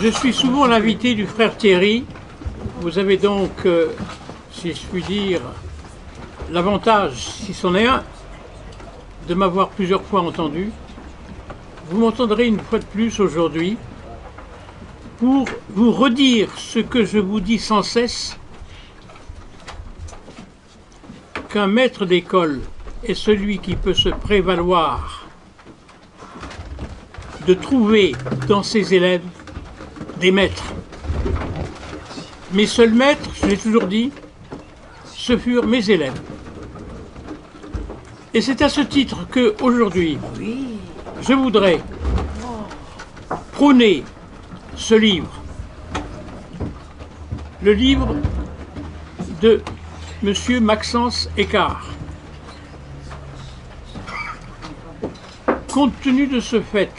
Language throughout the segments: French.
Je suis souvent l'invité du frère Thierry. Vous avez donc, si je puis dire, l'avantage, si c'en est un, de m'avoir plusieurs fois entendu. Vous m'entendrez une fois de plus aujourd'hui pour vous redire ce que je vous dis sans cesse, qu'un maître d'école est celui qui peut se prévaloir de trouver dans ses élèves des maîtres. Mes seuls maîtres, je l'ai toujours dit, ce furent mes élèves. Et c'est à ce titre que, aujourd'hui, je voudrais prôner ce livre, le livre de M. Maxence Eckart. Compte tenu de ce fait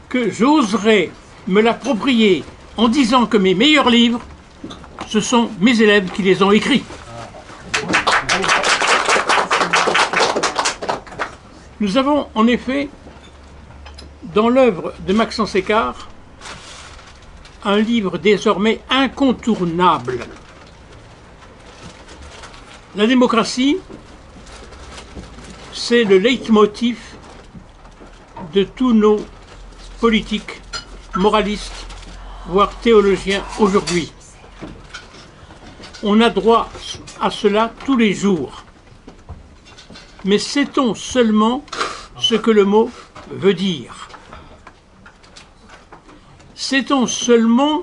que j'oserais me l'approprier en disant que mes meilleurs livres, ce sont mes élèves qui les ont écrits. Nous avons en effet, dans l'œuvre de Maxence Eckart, un livre désormais incontournable. La démocratie, c'est le leitmotiv de tous nos politiques, moralistes, voire théologiens aujourd'hui. On a droit à cela tous les jours. Mais sait-on seulement ce que le mot veut dire? Sait-on seulement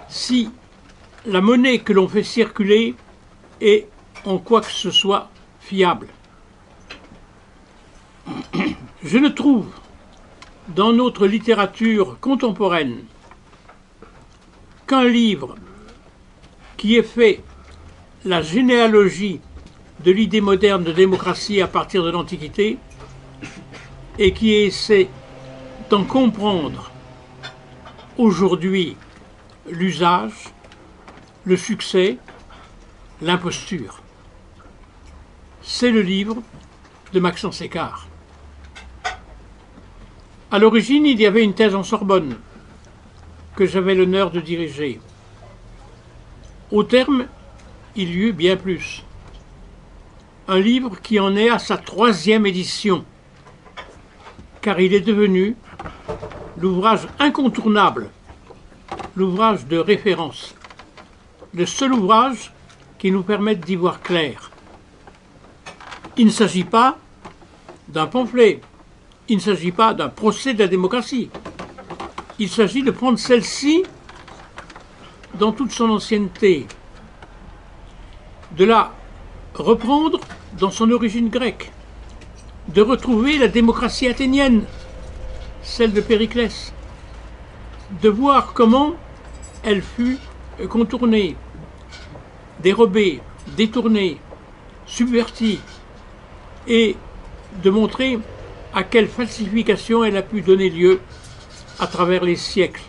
si la monnaie que l'on fait circuler est en quoi que ce soit fiable? Je ne trouve dans notre littérature contemporaine qu'un livre qui ait fait la généalogie de l'idée moderne de démocratie à partir de l'Antiquité et qui essaie d'en comprendre aujourd'hui l'usage, le succès, l'imposture. C'est le livre de Maxence Eckart. À l'origine, il y avait une thèse en Sorbonne que j'avais l'honneur de diriger. Au terme, il y eut bien plus. Un livre qui en est à sa 3e édition, car il est devenu l'ouvrage incontournable, l'ouvrage de référence, le seul ouvrage qui nous permette d'y voir clair. Il ne s'agit pas d'un pamphlet, il ne s'agit pas d'un procès de la démocratie. Il s'agit de prendre celle-ci dans toute son ancienneté, de la reprendre dans son origine grecque, de retrouver la démocratie athénienne, celle de Périclès, de voir comment elle fut contournée, dérobée, détournée, subvertie, et de montrer à quelle falsification elle a pu donner lieu à travers les siècles,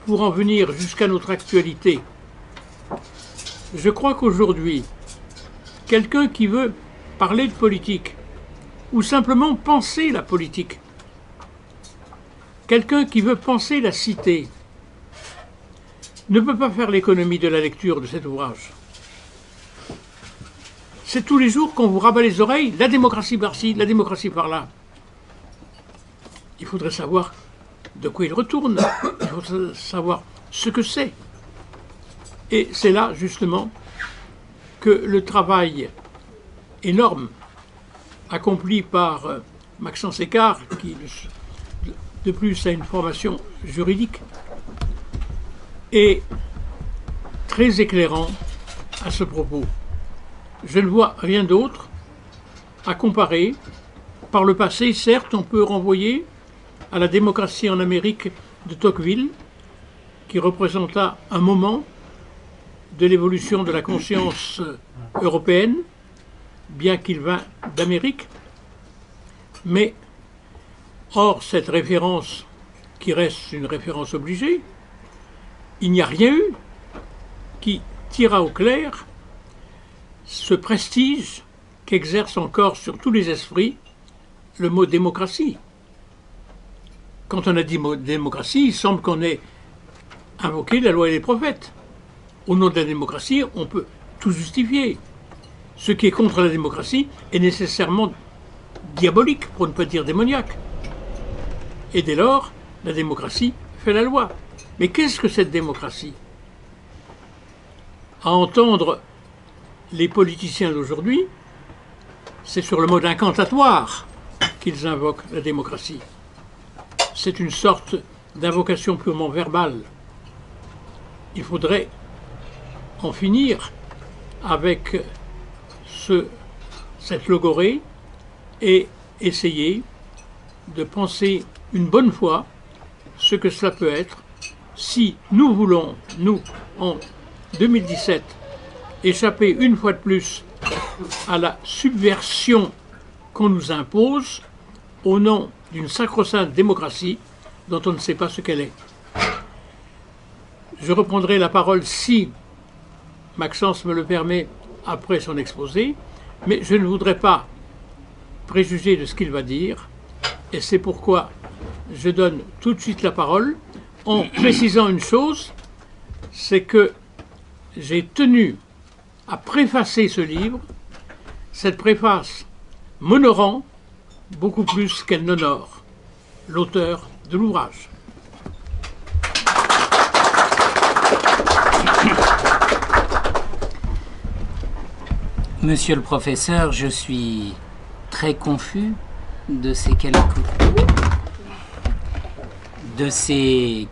pour en venir jusqu'à notre actualité. Je crois qu'aujourd'hui, quelqu'un qui veut parler de politique, ou simplement penser la politique, quelqu'un qui veut penser la cité, ne peut pas faire l'économie de la lecture de cet ouvrage. C'est tous les jours qu'on vous rabat les oreilles, la démocratie par-ci, la démocratie par-là. Il faudrait savoir de quoi il retourne, il faut savoir ce que c'est. Et c'est là, justement, que le travail énorme accompli par Maxence Eckart, qui de plus a une formation juridique, est très éclairant à ce propos. Je ne vois rien d'autre à comparer. Par le passé, certes, on peut renvoyer à la démocratie en Amérique de Tocqueville, qui représenta un moment de l'évolution de la conscience européenne, bien qu'il vînt d'Amérique. Mais, hors cette référence, qui reste une référence obligée, il n'y a rien eu qui tira au clair ce prestige qu'exerce encore sur tous les esprits le mot démocratie. Quand on a dit mot démocratie, il semble qu'on ait invoqué la loi et les prophètes. Au nom de la démocratie, on peut tout justifier. Ce qui est contre la démocratie est nécessairement diabolique, pour ne pas dire démoniaque. Et dès lors, la démocratie fait la loi. Mais qu'est-ce que cette démocratie? À entendre les politiciens d'aujourd'hui, c'est sur le mode incantatoire qu'ils invoquent la démocratie. C'est une sorte d'invocation purement verbale. Il faudrait en finir avec cette logorée et essayer de penser une bonne fois ce que cela peut être si nous voulons, nous, en 2017, échapper une fois de plus à la subversion qu'on nous impose au nom d'une sacro-sainte démocratie dont on ne sait pas ce qu'elle est. Je reprendrai la parole si Maxence me le permet après son exposé, mais je ne voudrais pas préjuger de ce qu'il va dire, et c'est pourquoi je donne tout de suite la parole en précisant une chose, c'est que j'ai tenu à préfacer ce livre, cette préface m'honorant beaucoup plus qu'elle n'honore l'auteur de l'ouvrage. Monsieur le professeur, je suis très confus de ces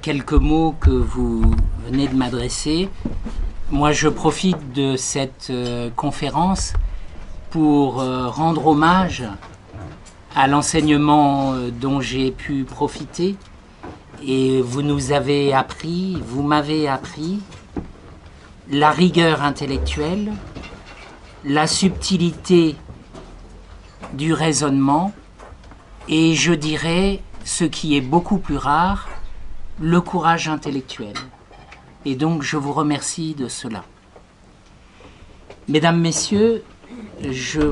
quelques mots que vous venez de m'adresser. Moi, je profite de cette conférence pour rendre hommage à l'enseignement dont j'ai pu profiter. Et vous m'avez appris la rigueur intellectuelle, la subtilité du raisonnement et, je dirais, ce qui est beaucoup plus rare, le courage intellectuel. Et donc, je vous remercie de cela. Mesdames, Messieurs,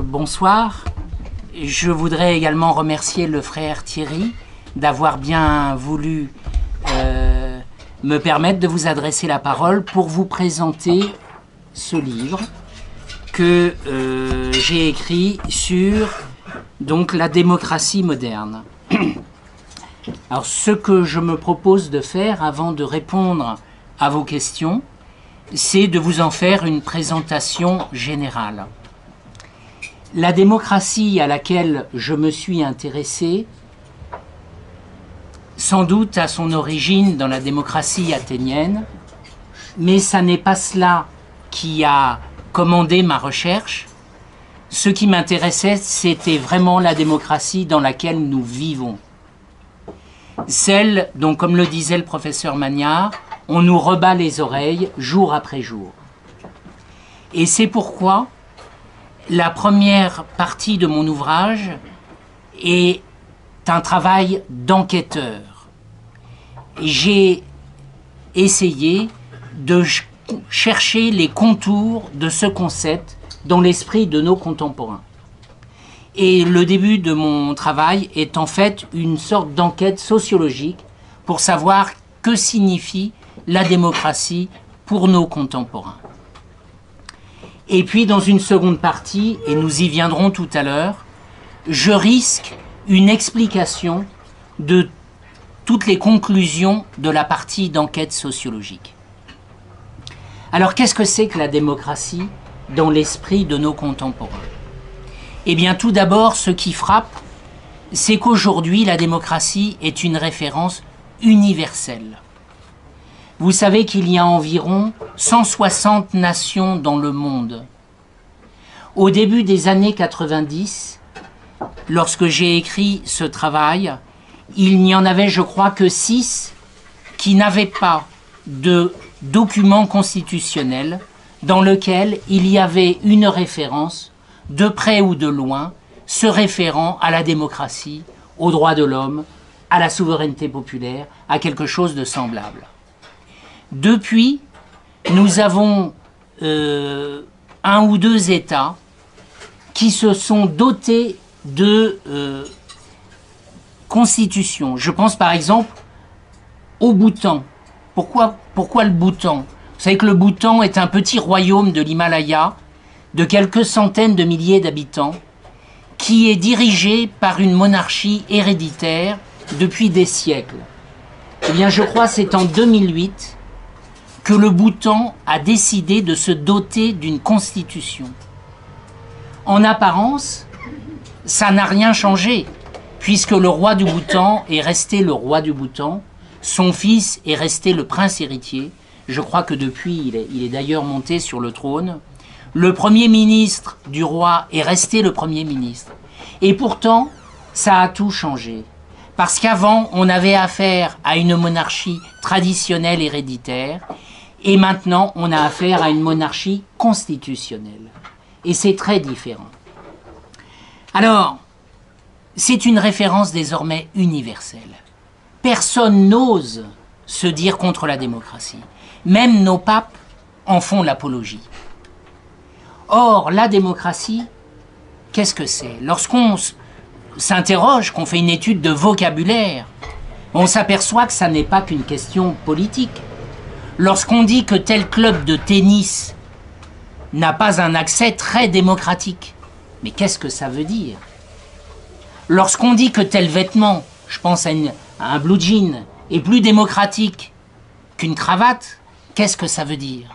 bonsoir. Je voudrais également remercier le frère Thierry d'avoir bien voulu me permettre de vous adresser la parole pour vous présenter ce livre que j'ai écrit sur donc, la démocratie moderne. Alors, ce que je me propose de faire avant de répondre à vos questions, c'est de vous en faire une présentation générale. La démocratie à laquelle je me suis intéressé, sans doute à son origine dans la démocratie athénienne, mais ça n'est pas cela qui a commandé ma recherche. Ce qui m'intéressait, c'était vraiment la démocratie dans laquelle nous vivons. Celle dont, comme le disait le professeur Magnard, on nous rebat les oreilles jour après jour. Et c'est pourquoi la première partie de mon ouvrage est un travail d'enquêteur. J'ai essayé de chercher les contours de ce concept dans l'esprit de nos contemporains. Et le début de mon travail est en fait une sorte d'enquête sociologique pour savoir que signifie la démocratie pour nos contemporains. Et puis dans une seconde partie, et nous y viendrons tout à l'heure, je risque une explication de toutes les conclusions de la partie d'enquête sociologique. Alors qu'est-ce que c'est que la démocratie dans l'esprit de nos contemporains? Eh bien tout d'abord, ce qui frappe, c'est qu'aujourd'hui la démocratie est une référence universelle. Vous savez qu'il y a environ 160 nations dans le monde. Au début des années 90, lorsque j'ai écrit ce travail, il n'y en avait, je crois, que 6 qui n'avaient pas de document constitutionnel dans lequel il y avait une référence, de près ou de loin, se référant à la démocratie, aux droits de l'homme, à la souveraineté populaire, à quelque chose de semblable. Depuis, nous avons 1 ou 2 États qui se sont dotés de constitution. Je pense par exemple au Bhoutan. Pourquoi le Bhoutan? Vous savez que le Bhoutan est un petit royaume de l'Himalaya de quelques centaines de milliers d'habitants qui est dirigé par une monarchie héréditaire depuis des siècles. Eh bien, je crois que c'est en 2008 que le Bhoutan a décidé de se doter d'une constitution. En apparence, ça n'a rien changé, puisque le roi du Bhoutan est resté le roi du Bhoutan, son fils est resté le prince héritier, je crois que depuis il est d'ailleurs monté sur le trône, le premier ministre du roi est resté le premier ministre. Et pourtant, ça a tout changé. Parce qu'avant, on avait affaire à une monarchie traditionnelle héréditaire, et maintenant, on a affaire à une monarchie constitutionnelle. Et c'est très différent. Alors, c'est une référence désormais universelle. Personne n'ose se dire contre la démocratie. Même nos papes en font l'apologie. Or, la démocratie, qu'est-ce que c'est? Lorsqu'on s'interroge, qu'on fait une étude de vocabulaire, on s'aperçoit que ça n'est pas qu'une question politique. Lorsqu'on dit que tel club de tennis n'a pas un accès très démocratique, mais qu'est-ce que ça veut dire? Lorsqu'on dit que tel vêtement, je pense à un blue jean, est plus démocratique qu'une cravate, qu'est-ce que ça veut dire?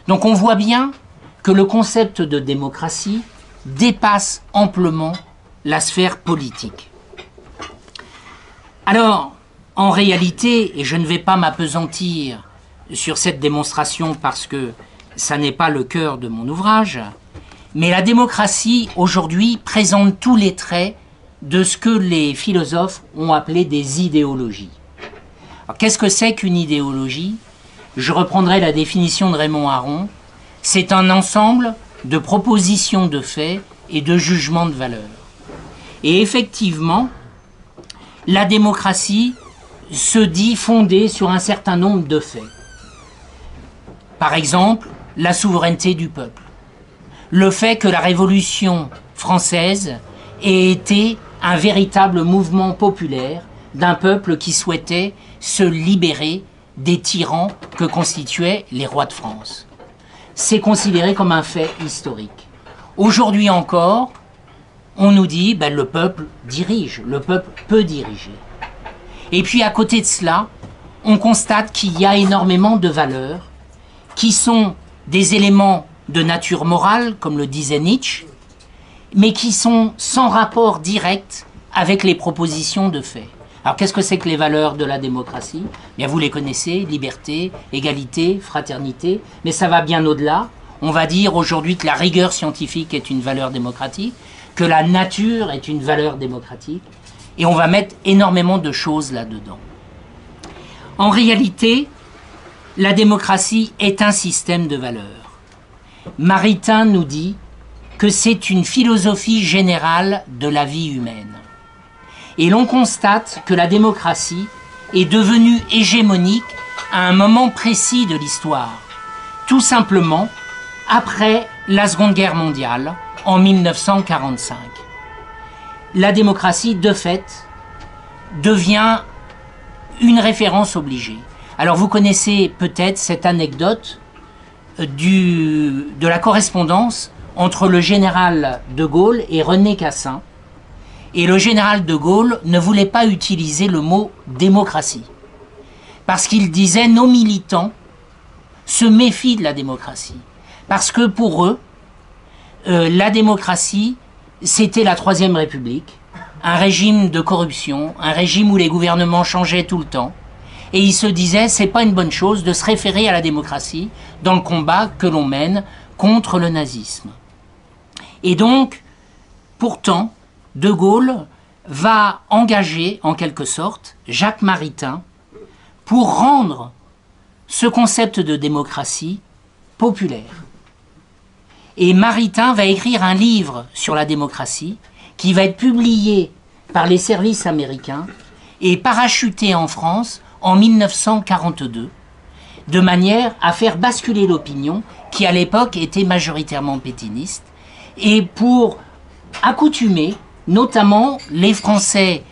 Donc on voit bien que le concept de démocratie dépasse amplement la sphère politique. Alors, en réalité, et je ne vais pas m'appesantir sur cette démonstration parce que ça n'est pas le cœur de mon ouvrage, mais la démocratie aujourd'hui présente tous les traits de ce que les philosophes ont appelé des idéologies. Alors, qu'est-ce que c'est qu'une idéologie? Je reprendrai la définition de Raymond Aron. C'est un ensemble de propositions de faits et de jugements de valeur. Et effectivement, la démocratie se dit fondée sur un certain nombre de faits. Par exemple, la souveraineté du peuple. Le fait que la Révolution française ait été un véritable mouvement populaire d'un peuple qui souhaitait se libérer des tyrans que constituaient les rois de France. C'est considéré comme un fait historique. Aujourd'hui encore, on nous dit ben, le peuple dirige, le peuple peut diriger. Et puis à côté de cela, on constate qu'il y a énormément de valeurs qui sont des éléments de nature morale, comme le disait Nietzsche, mais qui sont sans rapport direct avec les propositions de fait. Alors qu'est-ce que c'est que les valeurs de la démocratie? Bien, vous les connaissez, liberté, égalité, fraternité, mais ça va bien au-delà. On va dire aujourd'hui que la rigueur scientifique est une valeur démocratique, que la nature est une valeur démocratique, et on va mettre énormément de choses là-dedans. En réalité, la démocratie est un système de valeurs. Maritain nous dit que c'est une philosophie générale de la vie humaine. Et l'on constate que la démocratie est devenue hégémonique à un moment précis de l'histoire, tout simplement après la Seconde Guerre mondiale, en 1945. La démocratie, de fait, devient une référence obligée. Alors vous connaissez peut-être cette anecdote de la correspondance entre le général de Gaulle et René Cassin. Et le général de Gaulle ne voulait pas utiliser le mot démocratie. Parce qu'il disait nos militants se méfient de la démocratie. Parce que pour eux, la démocratie, c'était la Troisième République, un régime de corruption, un régime où les gouvernements changeaient tout le temps. Et ils se disaient, c'est pas une bonne chose de se référer à la démocratie dans le combat que l'on mène contre le nazisme. Et donc, pourtant, De Gaulle va engager, en quelque sorte, Jacques Maritain pour rendre ce concept de démocratie populaire. Et Maritain va écrire un livre sur la démocratie qui va être publié par les services américains et parachuté en France en 1942, de manière à faire basculer l'opinion qui à l'époque était majoritairement pétainiste, et pour accoutumer notamment les Français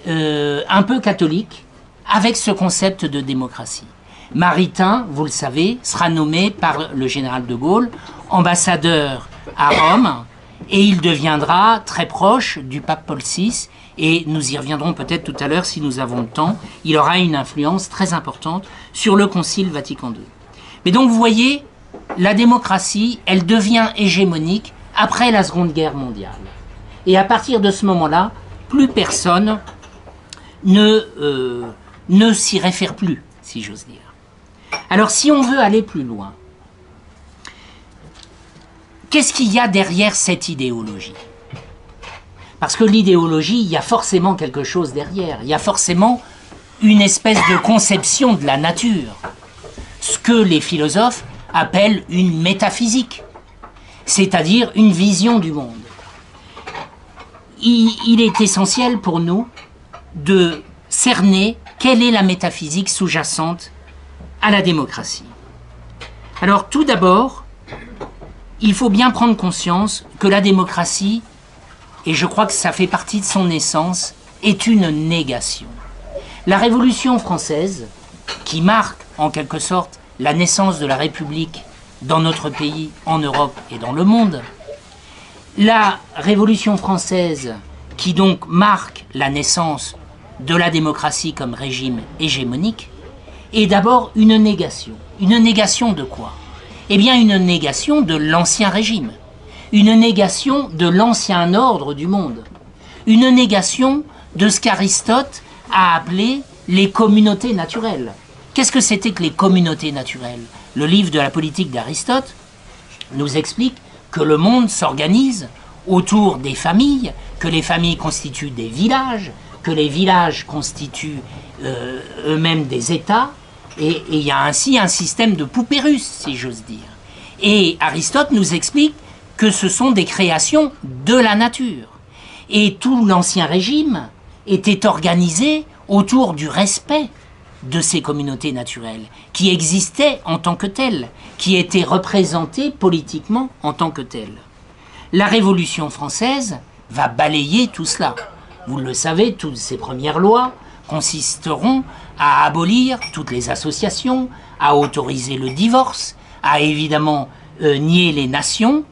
un peu catholique avec ce concept de démocratie. Maritain, vous le savez, sera nommé par le général de Gaulle ambassadeur à Rome et il deviendra très proche du pape Paul VI et nous y reviendrons peut-être tout à l'heure si nous avons le temps. Il aura une influence très importante sur le Concile Vatican II. Mais donc vous voyez, la démocratie, elle devient hégémonique après la Seconde Guerre mondiale. Et à partir de ce moment-là, plus personne ne s'y réfère plus, si j'ose dire. Alors si on veut aller plus loin, qu'est-ce qu'il y a derrière cette idéologie? Parce que l'idéologie, il y a forcément quelque chose derrière. Il y a forcément une espèce de conception de la nature. Ce que les philosophes appellent une métaphysique. C'est-à-dire une vision du monde. Il est essentiel pour nous de cerner quelle est la métaphysique sous-jacente à la démocratie. Alors tout d'abord, il faut bien prendre conscience que la démocratie, et je crois que ça fait partie de son essence, est une négation. La Révolution française, qui marque en quelque sorte la naissance de la République dans notre pays, en Europe et dans le monde, la Révolution française, qui donc marque la naissance de la démocratie comme régime hégémonique, est d'abord une négation. Une négation de quoi? Eh bien une négation de l'ancien régime, une négation de l'ancien ordre du monde, une négation de ce qu'Aristote a appelé les communautés naturelles. Qu'est-ce que c'était que les communautés naturelles? Le livre de la politique d'Aristote nous explique que le monde s'organise autour des familles, que les familles constituent des villages, que les villages constituent eux-mêmes des États, et il y a ainsi un système de poupées russes, si j'ose dire. Et Aristote nous explique que ce sont des créations de la nature. Et tout l'ancien régime était organisé autour du respect de ces communautés naturelles, qui existaient en tant que telles, qui étaient représentées politiquement en tant que telles. La Révolution française va balayer tout cela. Vous le savez, toutes ces premières lois consisteront à abolir toutes les associations, à autoriser le divorce, à évidemment nier les nations.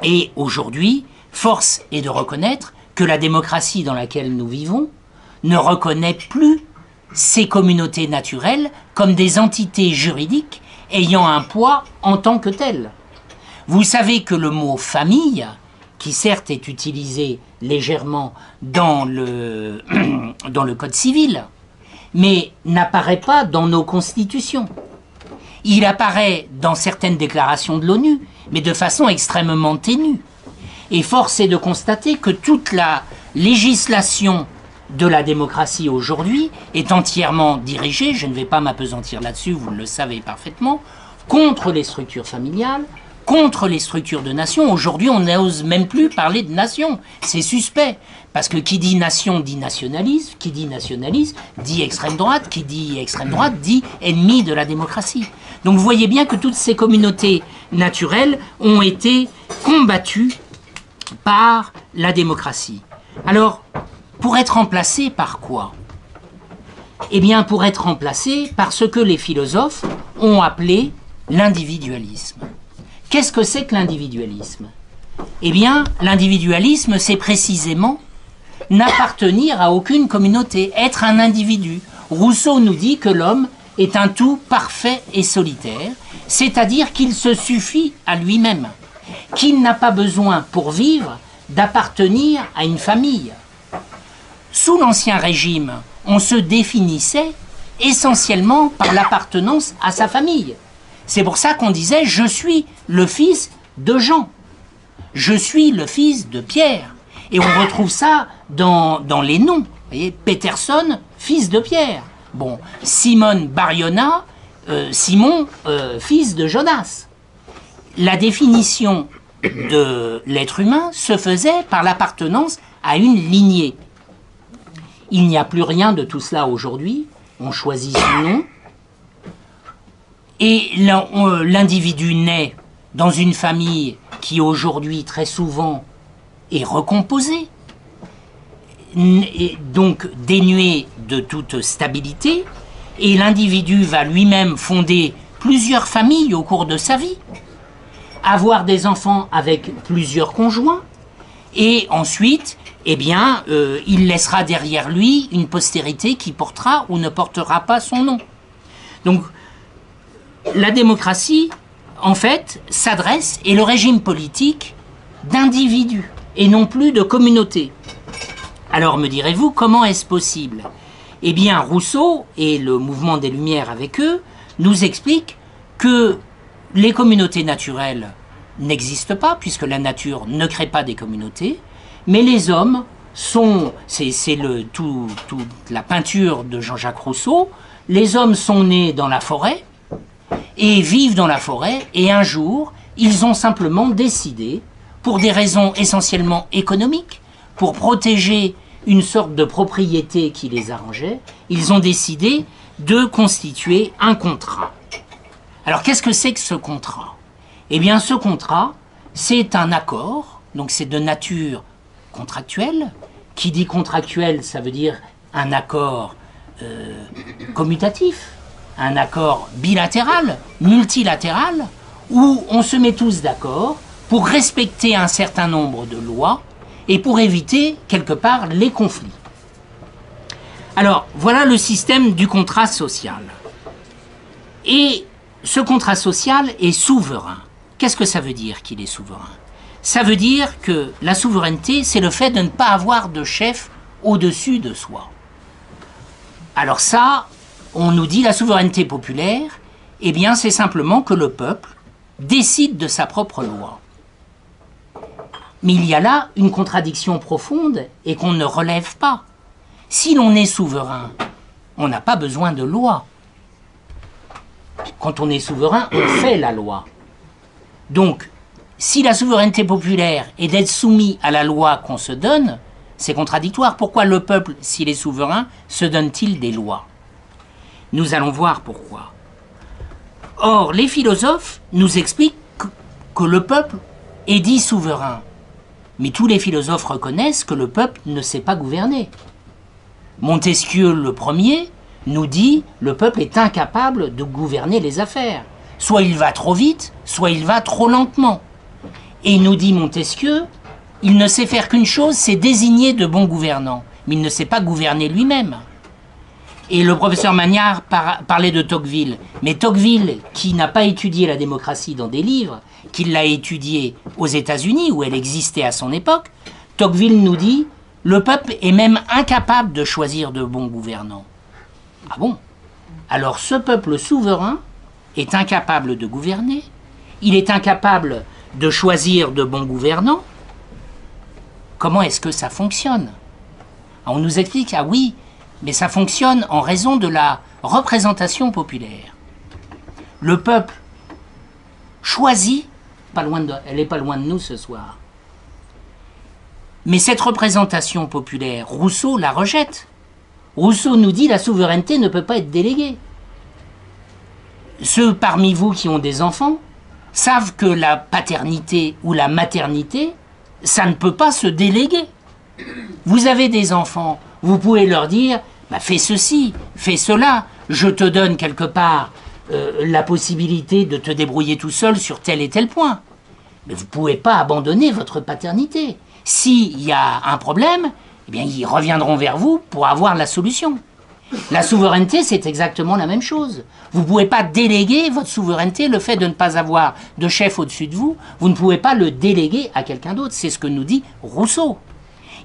Et aujourd'hui, force est de reconnaître que la démocratie dans laquelle nous vivons ne reconnaît plus ces communautés naturelles comme des entités juridiques ayant un poids en tant que telles. Vous savez que le mot famille, qui certes est utilisé légèrement dans le Code civil, mais n'apparaît pas dans nos constitutions. Il apparaît dans certaines déclarations de l'ONU, mais de façon extrêmement ténue. Et force est de constater que toute la législation de la démocratie aujourd'hui est entièrement dirigée, je ne vais pas m'appesantir là-dessus, vous le savez parfaitement, contre les structures familiales, contre les structures de nation. Aujourd'hui, on n'ose même plus parler de nation. C'est suspect. Parce que qui dit nation dit nationalisme, qui dit nationalisme dit extrême droite, qui dit extrême droite dit ennemi de la démocratie. Donc vous voyez bien que toutes ces communautés naturelles ont été combattues par la démocratie. Alors, pour être remplacées par quoi? Eh bien, pour être remplacées par ce que les philosophes ont appelé l'individualisme. Qu'est-ce que c'est que l'individualisme? Eh bien, l'individualisme, c'est précisément n'appartenir à aucune communauté, être un individu. Rousseau nous dit que l'homme est un tout parfait et solitaire, c'est-à-dire qu'il se suffit à lui-même, qu'il n'a pas besoin pour vivre d'appartenir à une famille. Sous l'Ancien Régime, on se définissait essentiellement par l'appartenance à sa famille. C'est pour ça qu'on disait « je suis le fils de Jean », « je suis le fils de Pierre ». Et on retrouve ça dans les noms. Vous voyez, Peterson, fils de Pierre. Bon, Simone Bariona, Simon, fils de Jonas. La définition de l'être humain se faisait par l'appartenance à une lignée. Il n'y a plus rien de tout cela aujourd'hui. On choisit son nom. Et l'individu naît dans une famille qui aujourd'hui très souvent est recomposée. est donc dénuée de toute stabilité, et l'individu va lui-même fonder plusieurs familles au cours de sa vie, avoir des enfants avec plusieurs conjoints, et ensuite, eh bien, il laissera derrière lui une postérité qui portera ou ne portera pas son nom. Donc, la démocratie, en fait, s'adresse, et le régime politique, d'individus, et non plus de communautés. Alors, me direz-vous, comment est-ce possible? Eh bien, Rousseau, et le mouvement des Lumières avec eux, nous expliquent que les communautés naturelles n'existent pas, puisque la nature ne crée pas des communautés, mais les hommes sont, c'est toute la peinture de Jean-Jacques Rousseau, les hommes sont nés dans la forêt, et vivent dans la forêt, et un jour, ils ont simplement décidé, pour des raisons essentiellement économiques, pour protéger une sorte de propriété qui les arrangeait, ils ont décidé de constituer un contrat. Alors qu'est-ce que c'est que ce contrat? Eh bien ce contrat, c'est un accord, donc c'est de nature contractuelle. Qui dit contractuel, ça veut dire un accord commutatif, un accord bilatéral, multilatéral, où on se met tous d'accord pour respecter un certain nombre de lois et pour éviter, quelque part, les conflits. Alors, voilà le système du contrat social. Et ce contrat social est souverain. Qu'est-ce que ça veut dire qu'il est souverain? Ça veut dire que la souveraineté, c'est le fait de ne pas avoir de chef au-dessus de soi. Alors ça, on nous dit la souveraineté populaire, eh bien c'est simplement que le peuple décide de sa propre loi. Mais il y a là une contradiction profonde et qu'on ne relève pas. Si l'on est souverain, on n'a pas besoin de loi. Quand on est souverain, on fait la loi. Donc, si la souveraineté populaire est d'être soumis à la loi qu'on se donne, c'est contradictoire. Pourquoi le peuple, s'il est souverain, se donne-t-il des lois? Nous allons voir pourquoi. Or, les philosophes nous expliquent que le peuple est dit souverain. Mais tous les philosophes reconnaissent que le peuple ne sait pas gouverner. Montesquieu, le premier, nous dit que le peuple est incapable de gouverner les affaires. Soit il va trop vite, soit il va trop lentement. Et nous dit Montesquieu, il ne sait faire qu'une chose, c'est désigner de bons gouvernants. Mais il ne sait pas gouverner lui-même. Et le professeur Magnard parlait de Tocqueville. Mais Tocqueville, qui n'a pas étudié la démocratie dans des livres, qui l'a étudiée aux États-Unis, où elle existait à son époque, Tocqueville nous dit « Le peuple est même incapable de choisir de bons gouvernants. » Ah bon? Alors ce peuple souverain est incapable de gouverner, il est incapable de choisir de bons gouvernants. Comment est-ce que ça fonctionne? On nous explique, ah oui, mais ça fonctionne en raison de la représentation populaire. Le peuple choisit, elle n'est pas loin de nous ce soir, mais cette représentation populaire, Rousseau la rejette. Rousseau nous dit la souveraineté ne peut pas être déléguée. Ceux parmi vous qui ont des enfants savent que la paternité ou la maternité, ça ne peut pas se déléguer. Vous avez des enfants, vous pouvez leur dire bah, fais ceci, fais cela, je te donne quelque part la possibilité de te débrouiller tout seul sur tel et tel point. Mais vous ne pouvez pas abandonner votre paternité. S'il y a un problème, eh bien, ils reviendront vers vous pour avoir la solution. La souveraineté, c'est exactement la même chose. Vous ne pouvez pas déléguer votre souveraineté, le fait de ne pas avoir de chef au-dessus de vous, vous ne pouvez pas le déléguer à quelqu'un d'autre. C'est ce que nous dit Rousseau.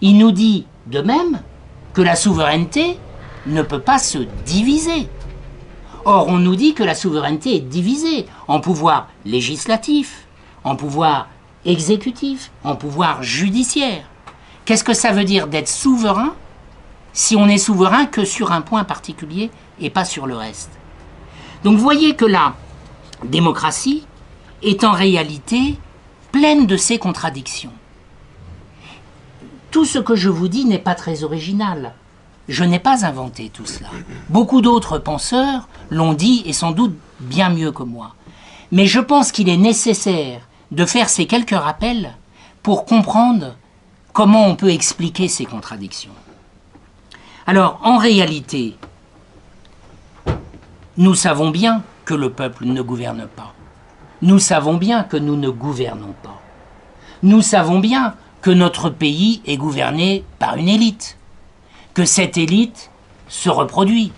Il nous dit de même que la souveraineté ne peut pas se diviser. Or, on nous dit que la souveraineté est divisée en pouvoir législatif, en pouvoir exécutif, en pouvoir judiciaire. Qu'est-ce que ça veut dire d'être souverain si on n'est souverain que sur un point particulier et pas sur le reste? Donc vous voyez que la démocratie est en réalité pleine de ces contradictions. Tout ce que je vous dis n'est pas très original. Je n'ai pas inventé tout cela. Beaucoup d'autres penseurs l'ont dit et sans doute bien mieux que moi. Mais je pense qu'il est nécessaire de faire ces quelques rappels pour comprendre comment on peut expliquer ces contradictions. Alors, en réalité, nous savons bien que le peuple ne gouverne pas. Nous savons bien que nous ne gouvernons pas. Nous savons bien que notre pays est gouverné par une élite, que cette élite se reproduit.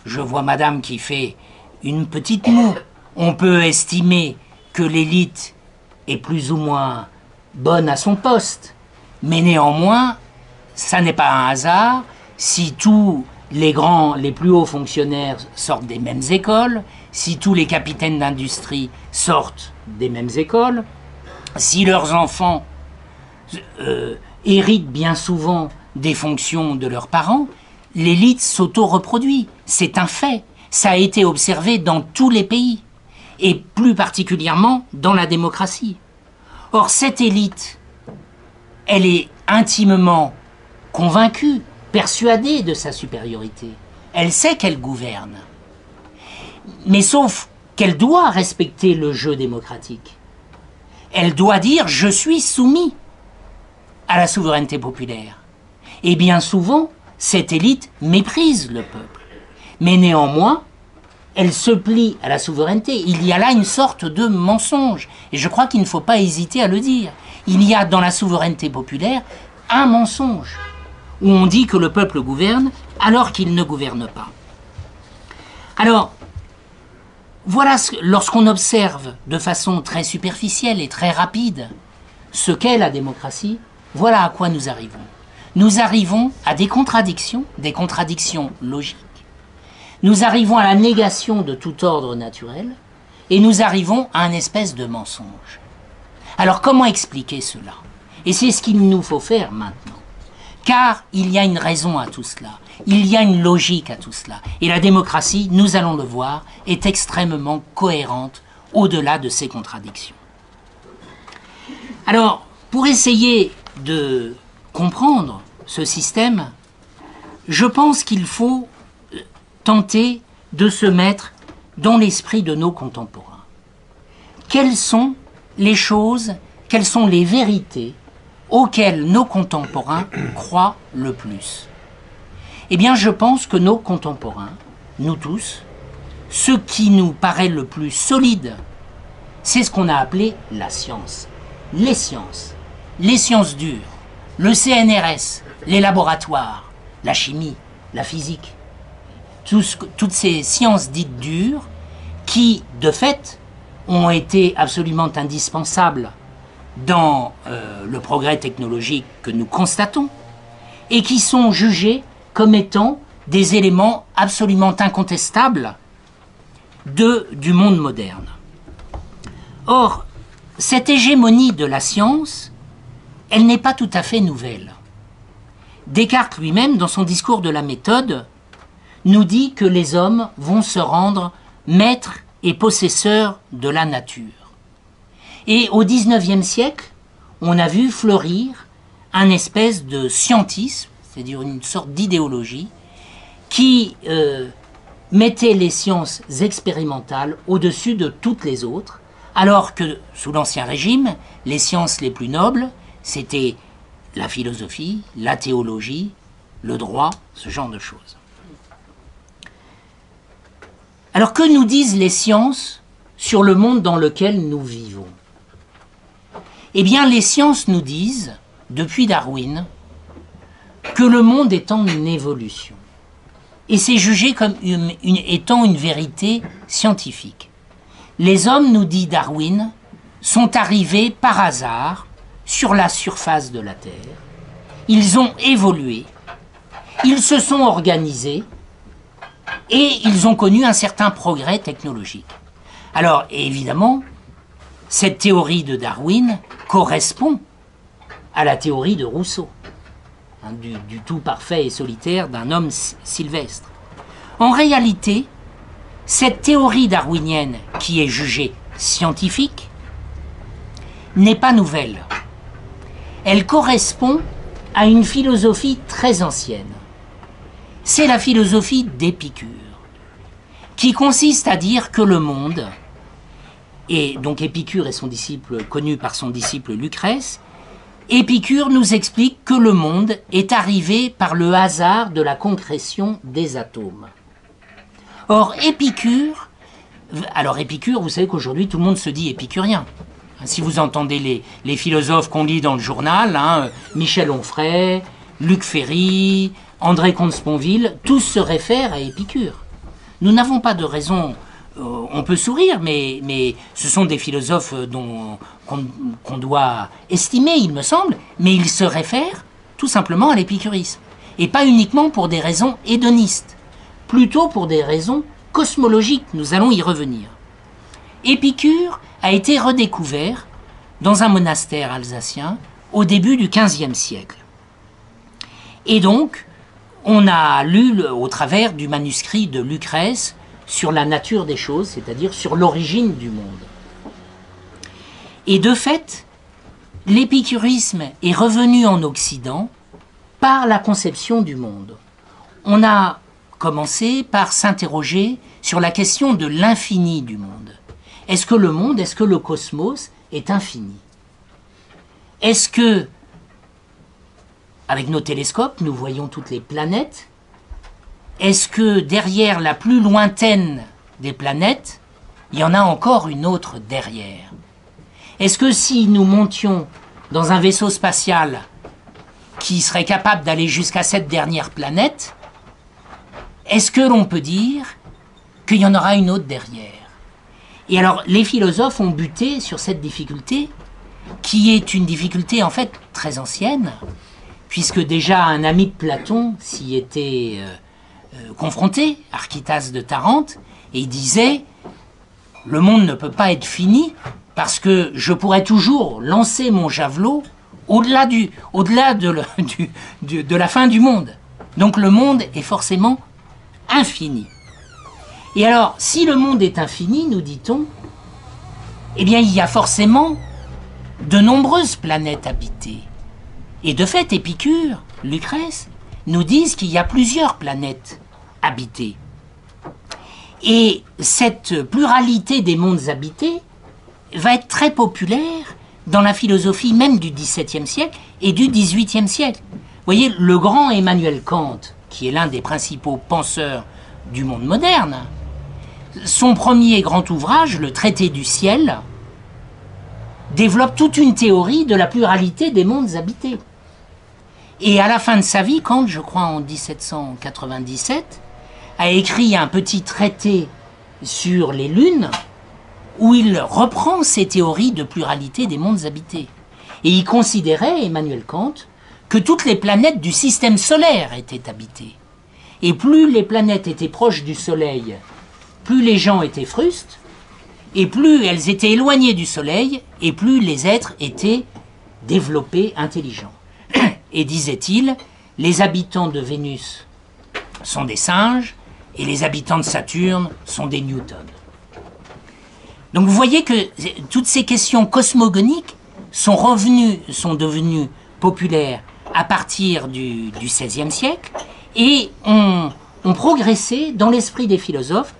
Je vois madame qui fait une petite moue. On peut estimer que l'élite est plus ou moins bonne à son poste, mais néanmoins, ça n'est pas un hasard si tous les grands, les plus hauts fonctionnaires sortent des mêmes écoles, si tous les capitaines d'industrie sortent des mêmes écoles, si leurs enfants héritent bien souvent des fonctions de leurs parents, l'élite s'auto-reproduit. C'est un fait. Ça a été observé dans tous les pays, et plus particulièrement dans la démocratie. Or, cette élite, elle est intimement convaincue, persuadée de sa supériorité. Elle sait qu'elle gouverne. Mais sauf qu'elle doit respecter le jeu démocratique. Elle doit dire « je suis soumis à la souveraineté populaire ». Et bien souvent, cette élite méprise le peuple. Mais néanmoins, elle se plie à la souveraineté. Il y a là une sorte de mensonge. Et je crois qu'il ne faut pas hésiter à le dire. Il y a dans la souveraineté populaire un mensonge, où on dit que le peuple gouverne alors qu'il ne gouverne pas. Alors, voilà, lorsqu'on observe de façon très superficielle et très rapide ce qu'est la démocratie, voilà à quoi nous arrivons. Nous arrivons à des contradictions logiques. Nous arrivons à la négation de tout ordre naturel et nous arrivons à un espèce de mensonge. Alors comment expliquer cela? Et c'est ce qu'il nous faut faire maintenant. Car il y a une raison à tout cela, il y a une logique à tout cela. Et la démocratie, nous allons le voir, est extrêmement cohérente au-delà de ces contradictions. Alors, pour essayer de comprendre ce système, je pense qu'il faut tenter de se mettre dans l'esprit de nos contemporains. Quelles sont les choses, quelles sont les vérités auxquelles nos contemporains croient le plus? Eh bien, je pense que nos contemporains, nous tous, ce qui nous paraît le plus solide, c'est ce qu'on a appelé la science. Les sciences dures, le CNRS, les laboratoires, la chimie, la physique, toutes ces sciences dites dures qui, de fait, ont été absolument indispensables dans le progrès technologique que nous constatons et qui sont jugées comme étant des éléments absolument incontestables du monde moderne. Or, cette hégémonie de la science, elle n'est pas tout à fait nouvelle. Descartes lui-même, dans son discours de la méthode, nous dit que les hommes vont se rendre maîtres et possesseurs de la nature. Et au XIXe siècle, on a vu fleurir un espèce de scientisme, c'est-à-dire une sorte d'idéologie, qui mettait les sciences expérimentales au-dessus de toutes les autres, alors que, sous l'Ancien Régime, les sciences les plus nobles, c'était la philosophie, la théologie, le droit, ce genre de choses. Alors que nous disent les sciences sur le monde dans lequel nous vivons? Eh bien, les sciences nous disent, depuis Darwin, que le monde est en évolution. Et c'est jugé comme étant une vérité scientifique. Les hommes, nous dit Darwin, sont arrivés par hasard sur la surface de la Terre. Ils ont évolué, ils se sont organisés et ils ont connu un certain progrès technologique. Alors, évidemment, cette théorie de Darwin correspond à la théorie de Rousseau, hein, du tout parfait et solitaire d'un homme sylvestre. En réalité, cette théorie darwinienne, qui est jugée scientifique, n'est pas nouvelle. Elle correspond à une philosophie très ancienne. C'est la philosophie d'Épicure, qui consiste à dire que le monde, et donc Épicure est son disciple, connu par son disciple Lucrèce, Épicure nous explique que le monde est arrivé par le hasard de la concrétion des atomes. Or, Épicure, vous savez qu'aujourd'hui tout le monde se dit épicurien. Si vous entendez les philosophes qu'on lit dans le journal, Michel Onfray, Luc Ferry, André Comte-Sponville, tous se réfèrent à Épicure. Nous n'avons pas de raison, on peut sourire, mais ce sont des philosophes qu'on doit estimer, il me semble, mais ils se réfèrent tout simplement à l'épicurisme. Et pas uniquement pour des raisons hédonistes, plutôt pour des raisons cosmologiques, nous allons y revenir. Épicure a été redécouvert dans un monastère alsacien au début du XVe siècle. Et donc, on a lu au travers du manuscrit de Lucrèce sur la nature des choses, c'est-à-dire sur l'origine du monde. Et de fait, l'épicurisme est revenu en Occident par la conception du monde. On a commencé par s'interroger sur la question de l'infini du monde. Est-ce que le monde, est-ce que le cosmos est infini? Est-ce que, avec nos télescopes, nous voyons toutes les planètes? Est-ce que derrière la plus lointaine des planètes, il y en a encore une autre derrière? Est-ce que si nous montions dans un vaisseau spatial qui serait capable d'aller jusqu'à cette dernière planète, est-ce que l'on peut dire qu'il y en aura une autre derrière? Et alors, les philosophes ont buté sur cette difficulté, qui est une difficulté en fait très ancienne, puisque déjà un ami de Platon s'y était confronté, Archytas de Tarente, et il disait « Le monde ne peut pas être fini, parce que je pourrais toujours lancer mon javelot au-delà de la fin du monde. Donc le monde est forcément infini. » Et alors, si le monde est infini, nous dit-on, eh bien, il y a forcément de nombreuses planètes habitées. Et de fait, Épicure, Lucrèce, nous disent qu'il y a plusieurs planètes habitées. Et cette pluralité des mondes habités va être très populaire dans la philosophie même du XVIIe siècle et du XVIIIe siècle. Vous voyez, le grand Emmanuel Kant, qui est l'un des principaux penseurs du monde moderne, son premier grand ouvrage, le Traité du ciel, développe toute une théorie de la pluralité des mondes habités. Et à la fin de sa vie, Kant, je crois en 1797, a écrit un petit traité sur les lunes où il reprend ces théories de pluralité des mondes habités. Et il considérait, Emmanuel Kant, que toutes les planètes du système solaire étaient habitées. Et plus les planètes étaient proches du Soleil, plus les gens étaient frustes, et plus elles étaient éloignées du Soleil, et plus les êtres étaient développés, intelligents. Et disait-il, les habitants de Vénus sont des singes, et les habitants de Saturne sont des Newtons. Donc vous voyez que toutes ces questions cosmogoniques sont devenues populaires à partir du XVIe siècle, et ont progressé dans l'esprit des philosophes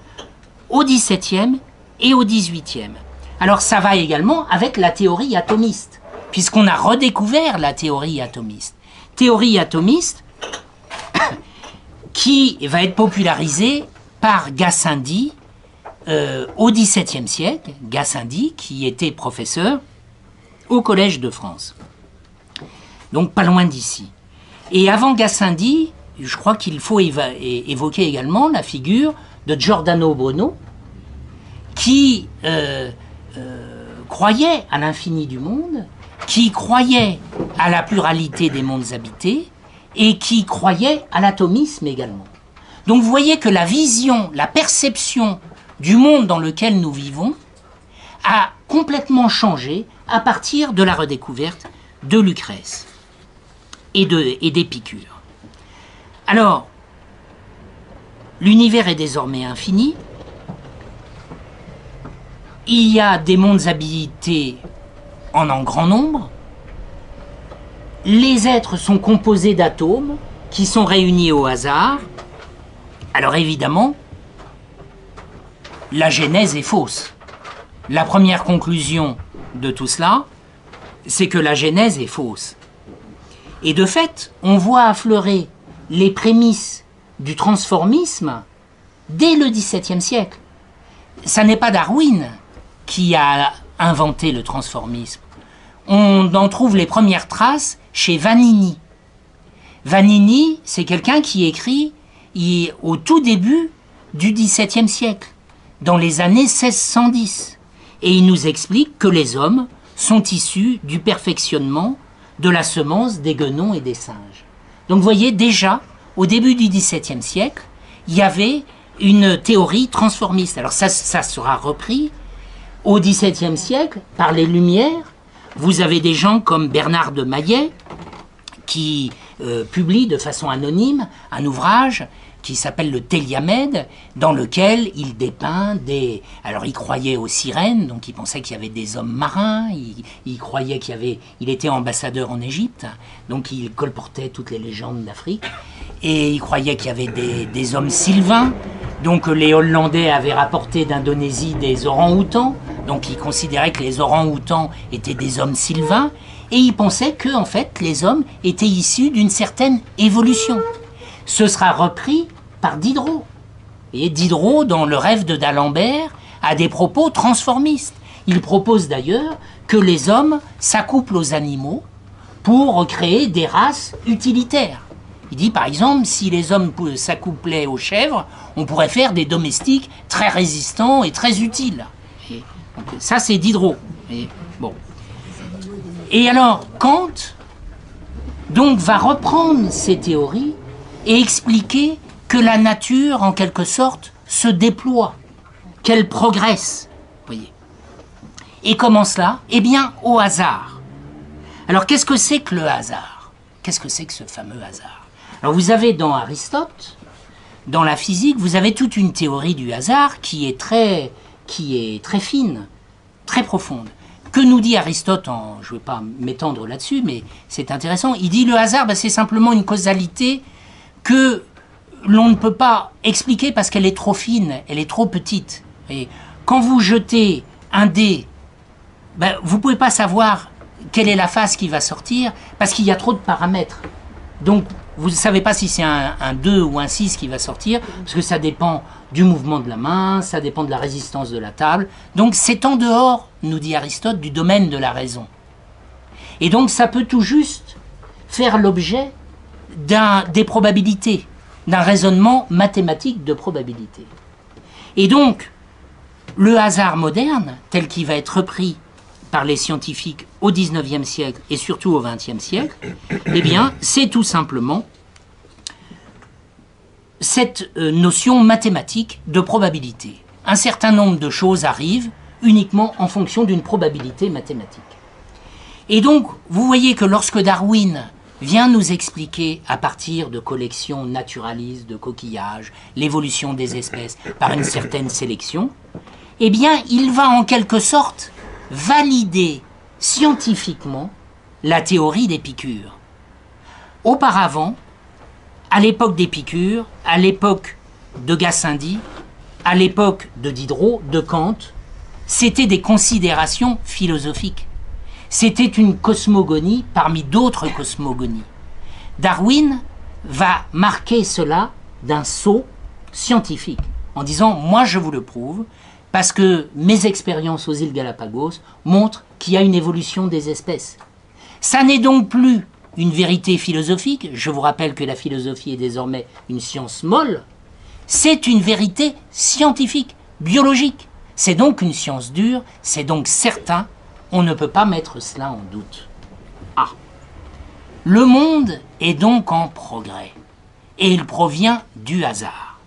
au XVIIe et au XVIIIe. Alors ça va également avec la théorie atomiste, puisqu'on a redécouvert la théorie atomiste. Théorie atomiste qui va être popularisée par Gassendi au XVIIe siècle, Gassendi qui était professeur au Collège de France, donc pas loin d'ici. Et avant Gassendi, je crois qu'il faut évoquer également la figure de Giordano Bruno, qui croyait à l'infini du monde, qui croyait à la pluralité des mondes habités, et qui croyait à l'atomisme également. Donc vous voyez que la vision, la perception du monde dans lequel nous vivons a complètement changé à partir de la redécouverte de Lucrèce et d'Épicure. Alors, l'univers est désormais infini. Il y a des mondes habités en grand nombre. Les êtres sont composés d'atomes qui sont réunis au hasard. Alors évidemment, la genèse est fausse. La première conclusion de tout cela, c'est que la genèse est fausse. Et de fait, on voit affleurer les prémices du transformisme dès le XVIIe siècle. Ça n'est pas Darwin qui a inventé le transformisme. On en trouve les premières traces chez Vanini. Vanini, c'est quelqu'un qui écrit au tout début du XVIIe siècle, dans les années 1610. Et il nous explique que les hommes sont issus du perfectionnement de la semence des guenons et des singes. Donc vous voyez, déjà, au début du XVIIe siècle, il y avait une théorie transformiste. Alors ça sera repris au XVIIe siècle par les Lumières. Vous avez des gens comme Bernard de Maillet qui publie de façon anonyme un ouvrage qui s'appelle le Téliamède, dans lequel il dépeint des... Alors il croyait aux sirènes, donc il pensait qu'il y avait des hommes marins, il croyait qu'il y avait... Il était ambassadeur en Égypte, donc il colportait toutes les légendes d'Afrique, et il croyait qu'il y avait des hommes sylvains, donc les Hollandais avaient rapporté d'Indonésie des orang-outans, donc il considérait que les orang-outans étaient des hommes sylvains, et il pensait que, en fait, les hommes étaient issus d'une certaine évolution. Ce sera repris par Diderot. Et Diderot, dans Le Rêve de d'Alembert, a des propos transformistes. Il propose d'ailleurs que les hommes s'accouplent aux animaux pour créer des races utilitaires. Il dit par exemple, si les hommes s'accouplaient aux chèvres, on pourrait faire des domestiques très résistants et très utiles. Et donc, ça c'est Diderot. Et, bon. Et alors, Kant donc, va reprendre ces théories et expliquer que la nature, en quelque sorte, se déploie, qu'elle progresse. Voyez. Et comment cela? Eh bien, au hasard. Alors, qu'est-ce que c'est que le hasard? Qu'est-ce que c'est que ce fameux hasard? Alors, vous avez dans Aristote, dans la physique, vous avez toute une théorie du hasard qui est très fine, très profonde. Que nous dit Aristote, je ne vais pas m'étendre là-dessus, mais c'est intéressant. Il dit le hasard, c'est simplement une causalité que l'on ne peut pas expliquer parce qu'elle est trop fine, elle est trop petite. Et quand vous jetez un dé, vous ne pouvez pas savoir quelle est la face qui va sortir parce qu'il y a trop de paramètres. Donc, vous ne savez pas si c'est un 2 ou un 6 qui va sortir, parce que ça dépend du mouvement de la main, ça dépend de la résistance de la table. Donc c'est en dehors, nous dit Aristote, du domaine de la raison. Et donc ça peut tout juste faire l'objet des probabilités, d'un raisonnement mathématique de probabilité. Et donc, le hasard moderne, tel qu'il va être repris par les scientifiques au XIXe siècle et surtout au XXe siècle, eh bien, c'est tout simplement cette notion mathématique de probabilité. Un certain nombre de choses arrivent uniquement en fonction d'une probabilité mathématique. Et donc, vous voyez que lorsque Darwin vient nous expliquer, à partir de collections naturalistes de coquillages, l'évolution des espèces par une certaine sélection, eh bien, il va en quelque sorte valider scientifiquement la théorie d'Épicure. Auparavant, à l'époque d'Épicure, à l'époque de Gassendi, à l'époque de Diderot, de Kant, c'était des considérations philosophiques. C'était une cosmogonie parmi d'autres cosmogonies. Darwin va marquer cela d'un saut scientifique, en disant « moi je vous le prouve », parce que mes expériences aux îles Galapagos montrent qu'il y a une évolution des espèces. Ça n'est donc plus une vérité philosophique, je vous rappelle que la philosophie est désormais une science molle, c'est une vérité scientifique, biologique. C'est donc une science dure, c'est donc certain, on ne peut pas mettre cela en doute. Ah. Le monde est donc en progrès, et il provient du hasard.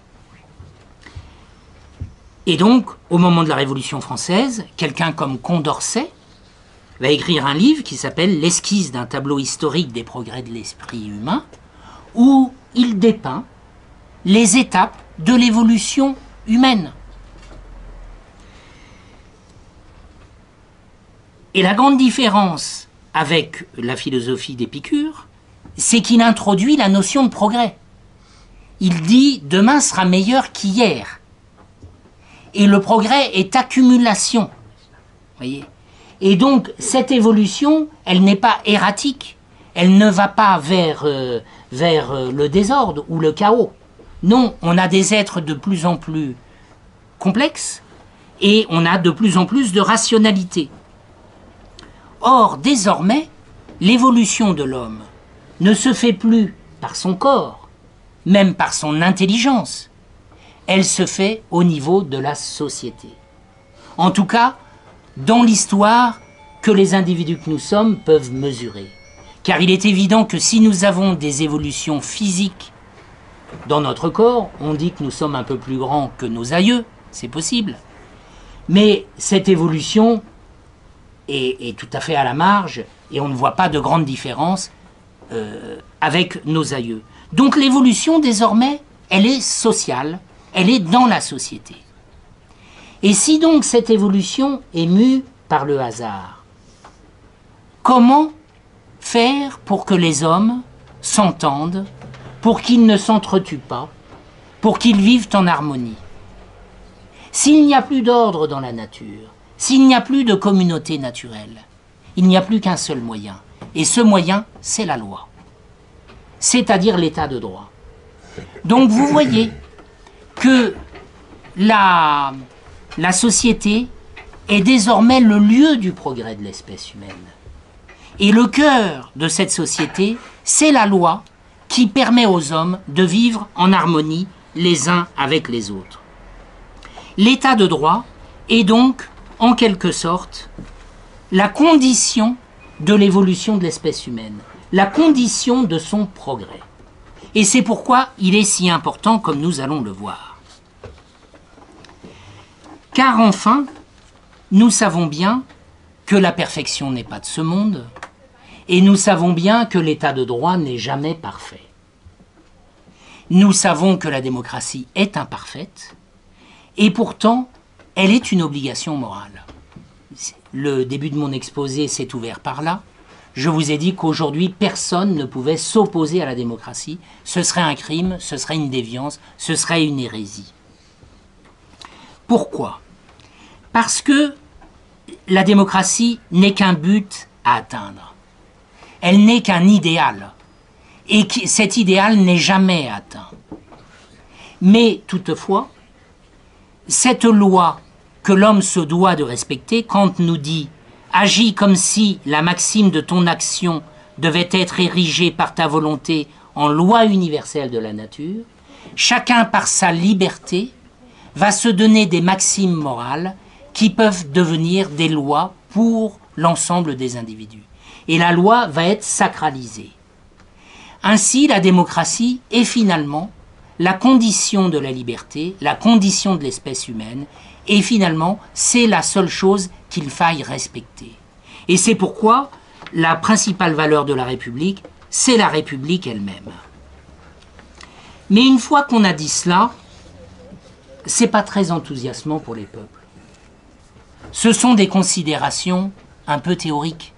Et donc, au moment de la Révolution française, quelqu'un comme Condorcet va écrire un livre qui s'appelle « L'esquisse d'un tableau historique des progrès de l'esprit humain », où il dépeint les étapes de l'évolution humaine. Et la grande différence avec la philosophie d'Épicure, c'est qu'il introduit la notion de progrès. Il dit « demain sera meilleur qu'hier ». Et le progrès est accumulation. Voyez ? Et donc, cette évolution, elle n'est pas erratique, elle ne va pas vers le désordre ou le chaos. Non, on a des êtres de plus en plus complexes et on a de plus en plus de rationalité. Or, désormais, l'évolution de l'homme ne se fait plus par son corps, même par son intelligence. Elle se fait au niveau de la société. En tout cas, dans l'histoire que les individus que nous sommes peuvent mesurer. Car il est évident que si nous avons des évolutions physiques dans notre corps, on dit que nous sommes un peu plus grands que nos aïeux, c'est possible. Mais cette évolution est tout à fait à la marge et on ne voit pas de grande différence avec nos aïeux. Donc l'évolution désormais, elle est sociale, elle est dans la société. Et si donc cette évolution est mue par le hasard, comment faire pour que les hommes s'entendent, pour qu'ils ne s'entretuent pas, pour qu'ils vivent en harmonie? S'il n'y a plus d'ordre dans la nature, s'il n'y a plus de communauté naturelle, il n'y a plus qu'un seul moyen. Et ce moyen, c'est la loi, c'est-à-dire l'état de droit. Donc vous voyez que la société est désormais le lieu du progrès de l'espèce humaine. Et le cœur de cette société, c'est la loi qui permet aux hommes de vivre en harmonie les uns avec les autres. L'état de droit est donc, en quelque sorte, la condition de l'évolution de l'espèce humaine, la condition de son progrès. Et c'est pourquoi il est si important, comme nous allons le voir. Car enfin, nous savons bien que la perfection n'est pas de ce monde, et nous savons bien que l'état de droit n'est jamais parfait. Nous savons que la démocratie est imparfaite, et pourtant, elle est une obligation morale. Le début de mon exposé s'est ouvert par là. Je vous ai dit qu'aujourd'hui, personne ne pouvait s'opposer à la démocratie. Ce serait un crime, ce serait une déviance, ce serait une hérésie. Pourquoi ? Parce que la démocratie n'est qu'un but à atteindre. Elle n'est qu'un idéal. Et cet idéal n'est jamais atteint. Mais toutefois, cette loi que l'homme se doit de respecter, Kant nous dit « Agis comme si la maxime de ton action devait être érigée par ta volonté en loi universelle de la nature, chacun par sa liberté va se donner des maximes morales qui peuvent devenir des lois pour l'ensemble des individus. Et la loi va être sacralisée. Ainsi, la démocratie est finalement la condition de la liberté, la condition de l'espèce humaine, et finalement, c'est la seule chose qu'il faille respecter. Et c'est pourquoi la principale valeur de la République, c'est la République elle-même. Mais une fois qu'on a dit cela, c'est pas très enthousiasmant pour les peuples. Ce sont des considérations un peu théoriques,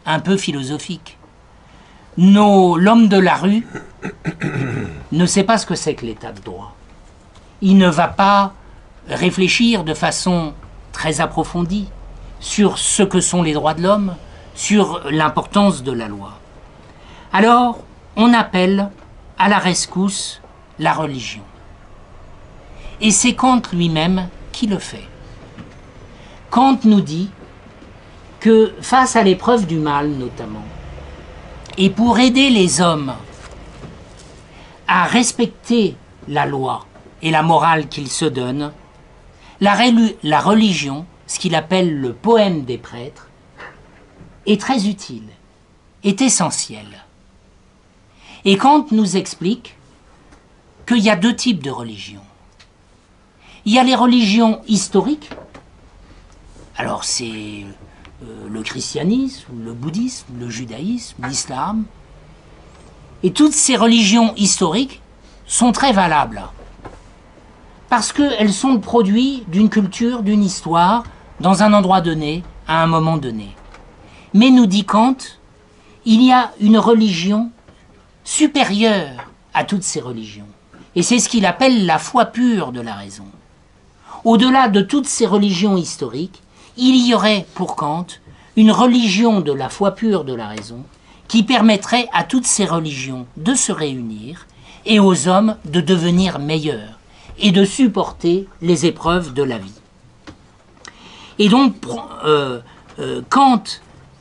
un peu philosophiques. L'homme de la rue ne sait pas ce que c'est que l'état de droit. Il ne va pas réfléchir de façon très approfondie sur ce que sont les droits de l'homme, sur l'importance de la loi. Alors, on appelle à la rescousse la religion. Et c'est Kant lui-même qui le fait. Kant nous dit que face à l'épreuve du mal notamment, et pour aider les hommes à respecter la loi et la morale qu'ils se donnent, la religion, ce qu'il appelle le poème des prêtres, est très utile, est essentielle. Et Kant nous explique qu'il y a deux types de religions. Il y a les religions historiques, alors c'est le christianisme, le bouddhisme, le judaïsme, l'islam. Et toutes ces religions historiques sont très valables parce qu'elles sont le produit d'une culture, d'une histoire, dans un endroit donné, à un moment donné. Mais nous dit Kant, il y a une religion supérieure à toutes ces religions. Et c'est ce qu'il appelle la foi pure de la raison. Au-delà de toutes ces religions historiques, il y aurait pour Kant une religion de la foi pure de la raison qui permettrait à toutes ces religions de se réunir et aux hommes de devenir meilleurs et de supporter les épreuves de la vie. Et donc, Kant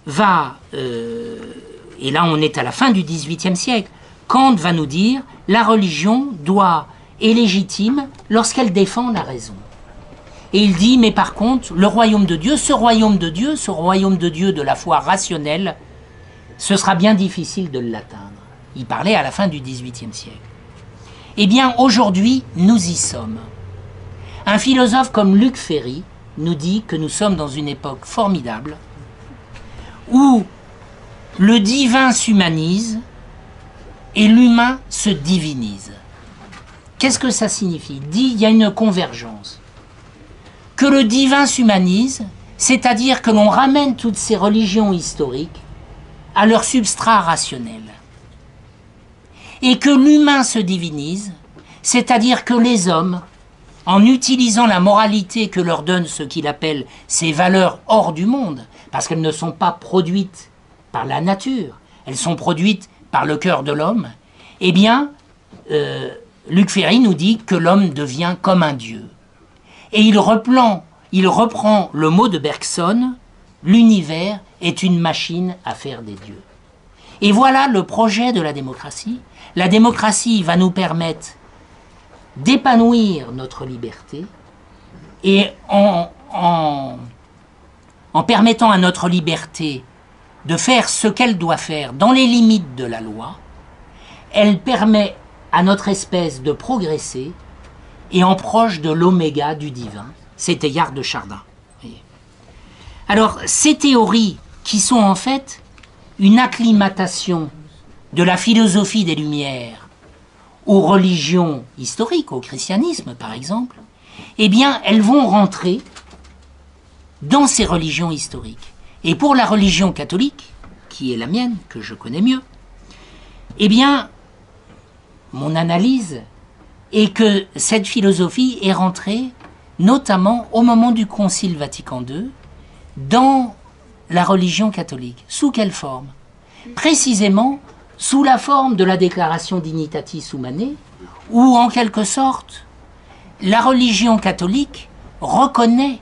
va, et là on est à la fin du XVIIIe siècle, Kant va nous dire la religion est légitime lorsqu'elle défend la raison. Et il dit, mais par contre, le royaume de Dieu, ce royaume de Dieu de la foi rationnelle, ce sera bien difficile de l'atteindre. Il parlait à la fin du XVIIIe siècle. Eh bien, aujourd'hui, nous y sommes. Un philosophe comme Luc Ferry nous dit que nous sommes dans une époque formidable où le divin s'humanise et l'humain se divinise. Qu'est-ce que ça signifie? Il y a une convergence. Que le divin s'humanise, c'est-à-dire que l'on ramène toutes ces religions historiques à leur substrat rationnel. Et que l'humain se divinise, c'est-à-dire que les hommes, en utilisant la moralité que leur donne ce qu'il appelle ces valeurs hors du monde, parce qu'elles ne sont pas produites par la nature, elles sont produites par le cœur de l'homme, eh bien, Luc Ferry nous dit que l'homme devient comme un dieu. Et il reprend le mot de Bergson, l'univers est une machine à faire des dieux. Et voilà le projet de la démocratie. La démocratie va nous permettre d'épanouir notre liberté et en permettant à notre liberté de faire ce qu'elle doit faire dans les limites de la loi, elle permet à notre espèce de progresser et en proche de l'oméga du divin. C'est Teilhard de Chardin. Alors, ces théories qui sont en fait une acclimatation de la philosophie des Lumières aux religions historiques, au christianisme par exemple, eh bien, elles vont rentrer dans ces religions historiques. Et pour la religion catholique, qui est la mienne, que je connais mieux, eh bien, mon analyse est que cette philosophie est rentrée, notamment au moment du Concile Vatican II, dans la religion catholique. Sous quelle forme? Précisément sous la forme de la Déclaration Dignitatis Humanae, où en quelque sorte, la religion catholique reconnaît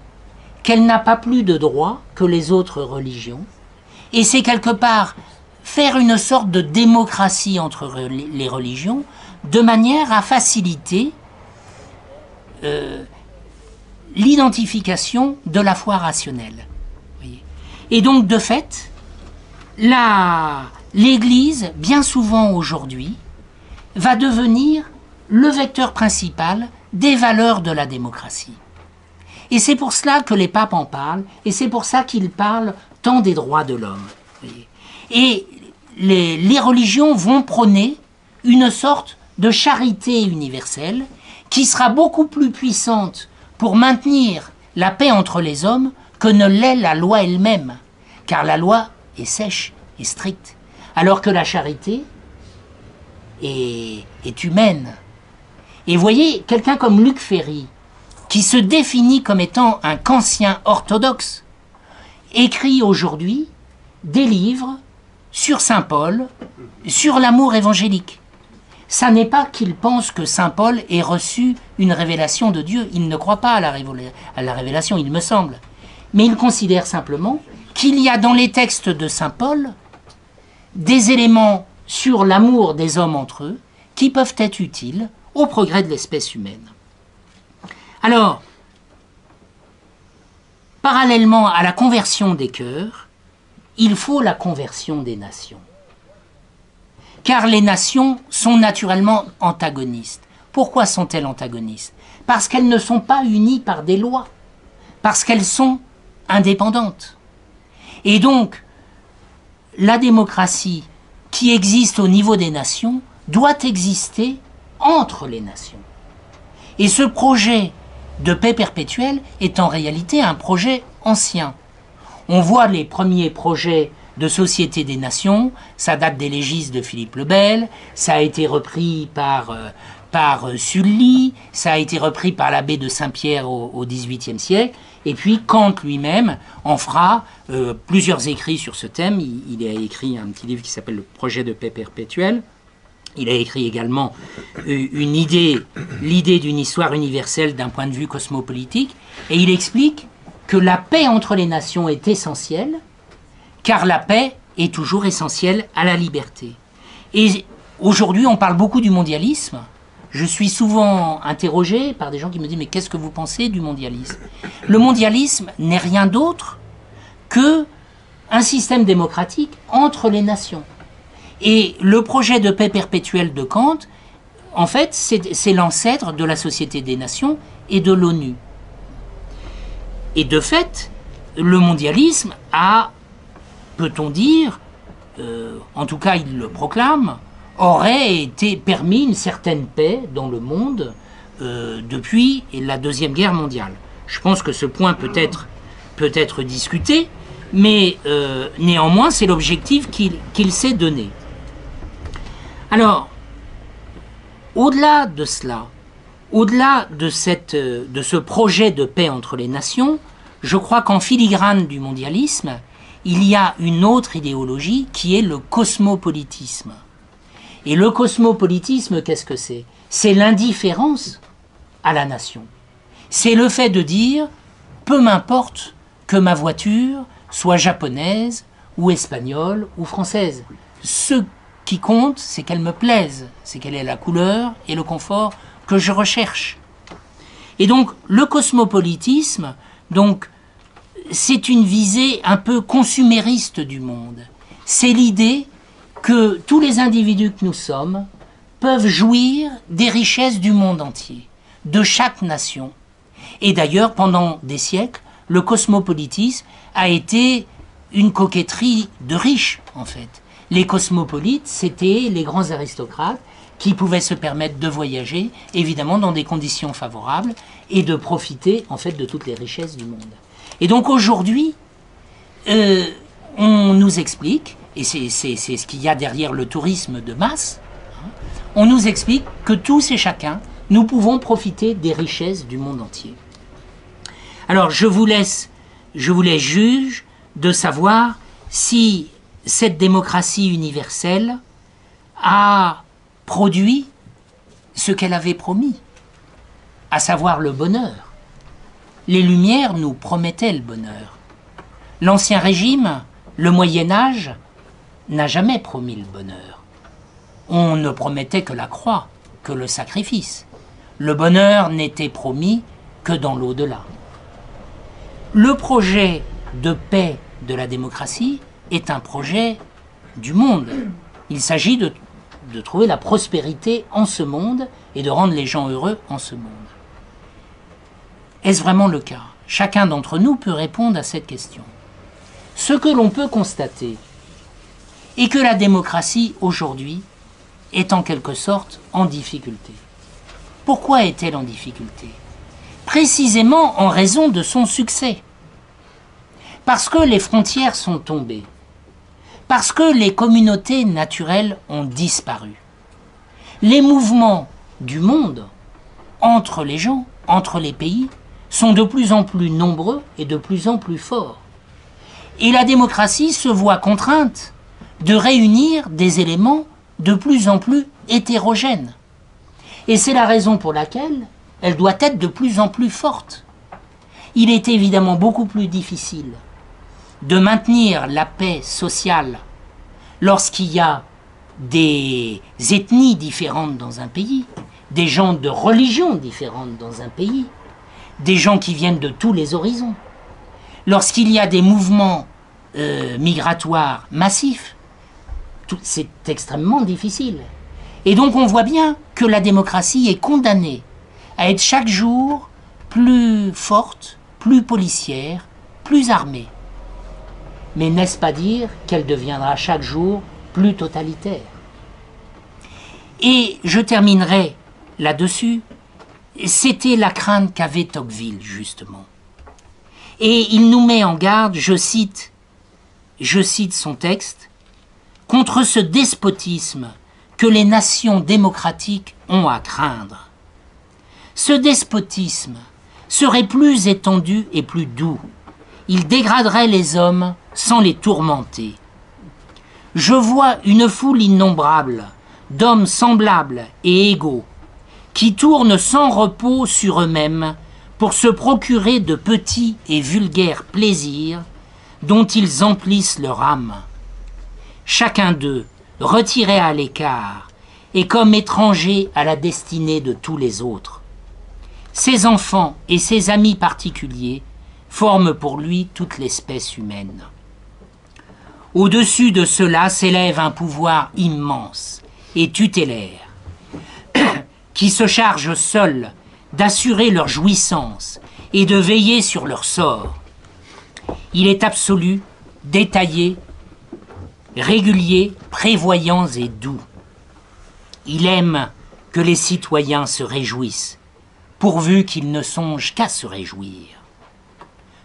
qu'elle n'a pas plus de droits que les autres religions, et c'est quelque part faire une sorte de démocratie entre les religions, de manière à faciliter l'identification de la foi rationnelle. Et donc, de fait, l'Église, bien souvent aujourd'hui, va devenir le vecteur principal des valeurs de la démocratie. Et c'est pour cela que les papes en parlent, et c'est pour ça qu'ils parlent tant des droits de l'homme. Et les religions vont prôner une sorte de charité universelle qui sera beaucoup plus puissante pour maintenir la paix entre les hommes que ne l'est la loi elle-même, car la loi est sèche et stricte, alors que la charité est humaine. Et voyez, quelqu'un comme Luc Ferry, qui se définit comme étant un kantien orthodoxe, écrit aujourd'hui des livres sur Saint Paul, sur l'amour évangélique. Ça n'est pas qu'il pense que Saint Paul ait reçu une révélation de Dieu. Il ne croit pas à la révélation, il me semble. Mais il considère simplement qu'il y a dans les textes de Saint Paul des éléments sur l'amour des hommes entre eux qui peuvent être utiles au progrès de l'espèce humaine. Alors, parallèlement à la conversion des cœurs, il faut la conversion des nations. Car les nations sont naturellement antagonistes. Pourquoi sont-elles antagonistes? Parce qu'elles ne sont pas unies par des lois, parce qu'elles sont indépendantes. Et donc, la démocratie qui existe au niveau des nations doit exister entre les nations. Et ce projet de paix perpétuelle est en réalité un projet ancien. On voit les premiers projets de Société des Nations, ça date des légistes de Philippe le Bel, ça a été repris par Sully, ça a été repris par l'abbé de Saint-Pierre au XVIIIe siècle, Et puis Kant lui-même en fera plusieurs écrits sur ce thème. Il a écrit un petit livre qui s'appelle Le projet de paix perpétuelle. Il a écrit également l'idée d'une histoire universelle d'un point de vue cosmopolitique. Et il explique que la paix entre les nations est essentielle, car la paix est toujours essentielle à la liberté. Et aujourd'hui, on parle beaucoup du mondialisme. Je suis souvent interrogé par des gens qui me disent « Mais qu'est-ce que vous pensez du mondialisme ?» Le mondialisme n'est rien d'autre qu'un système démocratique entre les nations. Et le projet de paix perpétuelle de Kant, en fait, c'est l'ancêtre de la Société des Nations et de l'ONU. Et de fait, le mondialisme a, peut-on dire, en tout cas il le proclame, aurait permis une certaine paix dans le monde depuis la Deuxième Guerre mondiale. Je pense que ce point peut être discuté, mais néanmoins c'est l'objectif qu'il s'est donné. Alors, au-delà de cela, au-delà de ce projet de paix entre les nations, je crois qu'en filigrane du mondialisme, il y a une autre idéologie qui est le cosmopolitisme. Et le cosmopolitisme, qu'est-ce que c'est? C'est l'indifférence à la nation. C'est le fait de dire, peu m'importe que ma voiture soit japonaise ou espagnole ou française. Ce qui compte, c'est qu'elle me plaise, c'est qu'elle ait la couleur et le confort que je recherche. Et donc, le cosmopolitisme, c'est une visée un peu consumériste du monde. C'est l'idée que tous les individus que nous sommes peuvent jouir des richesses du monde entier, de chaque nation. Et d'ailleurs, pendant des siècles, le cosmopolitisme a été une coquetterie de riches, en fait. Les cosmopolites, c'était les grands aristocrates qui pouvaient se permettre de voyager, évidemment dans des conditions favorables, et de profiter, en fait, de toutes les richesses du monde. Et donc aujourd'hui, on nous explique, et c'est ce qu'il y a derrière le tourisme de masse, on nous explique que tous et chacun, nous pouvons profiter des richesses du monde entier. Alors je vous laisse juge de savoir si cette démocratie universelle a produit ce qu'elle avait promis, à savoir le bonheur. Les Lumières nous promettaient le bonheur. L'Ancien Régime, le Moyen-Âge, n'a jamais promis le bonheur. On ne promettait que la croix, que le sacrifice. Le bonheur n'était promis que dans l'au-delà. Le projet de paix de la démocratie est un projet du monde. Il s'agit de trouver la prospérité en ce monde et de rendre les gens heureux en ce monde. Est-ce vraiment le cas? Chacun d'entre nous peut répondre à cette question. Ce que l'on peut constater est que la démocratie aujourd'hui est en quelque sorte en difficulté. Pourquoi est-elle en difficulté? Précisément en raison de son succès. Parce que les frontières sont tombées. Parce que les communautés naturelles ont disparu. Les mouvements du monde entre les gens, entre les pays, sont de plus en plus nombreux et de plus en plus forts. Et la démocratie se voit contrainte de réunir des éléments de plus en plus hétérogènes. Et c'est la raison pour laquelle elle doit être de plus en plus forte. Il est évidemment beaucoup plus difficile de maintenir la paix sociale lorsqu'il y a des ethnies différentes dans un pays, des gens de religions différentes dans un pays, des gens qui viennent de tous les horizons. Lorsqu'il y a des mouvements migratoires massifs, c'est extrêmement difficile. Et donc on voit bien que la démocratie est condamnée à être chaque jour plus forte, plus policière, plus armée. Mais n'est-ce pas dire qu'elle deviendra chaque jour plus totalitaire? Et je terminerai là-dessus. C'était la crainte qu'avait Tocqueville, justement. Et il nous met en garde, je cite son texte, contre ce despotisme que les nations démocratiques ont à craindre. Ce despotisme serait plus étendu et plus doux. Il dégraderait les hommes sans les tourmenter. Je vois une foule innombrable d'hommes semblables et égaux qui tournent sans repos sur eux-mêmes pour se procurer de petits et vulgaires plaisirs dont ils emplissent leur âme. Chacun d'eux, retiré à l'écart, est comme étranger à la destinée de tous les autres. Ses enfants et ses amis particuliers forment pour lui toute l'espèce humaine. Au-dessus de cela s'élève un pouvoir immense et tutélaire, qui se charge seul d'assurer leur jouissance et de veiller sur leur sort. Il est absolu, détaillé, régulier, prévoyant et doux. Il aime que les citoyens se réjouissent, pourvu qu'ils ne songent qu'à se réjouir.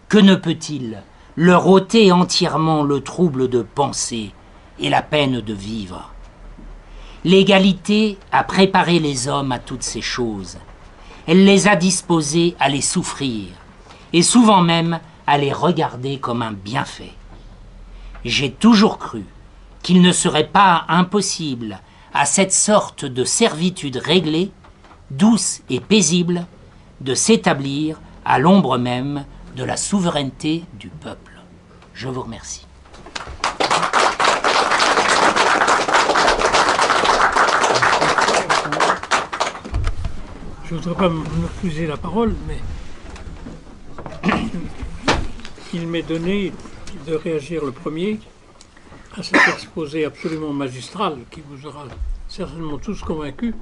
Que ne peut-il leur ôter entièrement le trouble de penser et la peine de vivre? L'égalité a préparé les hommes à toutes ces choses. Elle les a disposés à les souffrir, et souvent même à les regarder comme un bienfait. J'ai toujours cru qu'il ne serait pas impossible à cette sorte de servitude réglée, douce et paisible, de s'établir à l'ombre même de la souveraineté du peuple. Je vous remercie. Je ne voudrais pas me refuser la parole, mais il m'est donné de réagir le premier à cet exposé absolument magistral qui vous aura certainement tous convaincus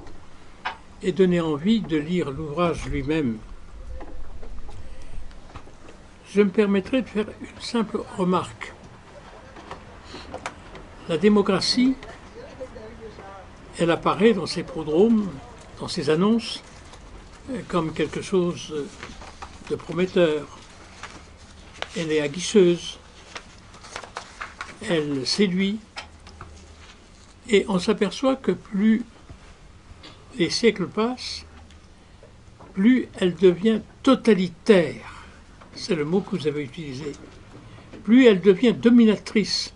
et donné envie de lire l'ouvrage lui-même. Je me permettrai de faire une simple remarque. La démocratie, elle apparaît dans ses prodromes, dans ses annonces, comme quelque chose de prometteur. Elle est aguicheuse, elle séduit, et on s'aperçoit que plus les siècles passent, plus elle devient totalitaire. C'est le mot que vous avez utilisé. Plus elle devient dominatrice,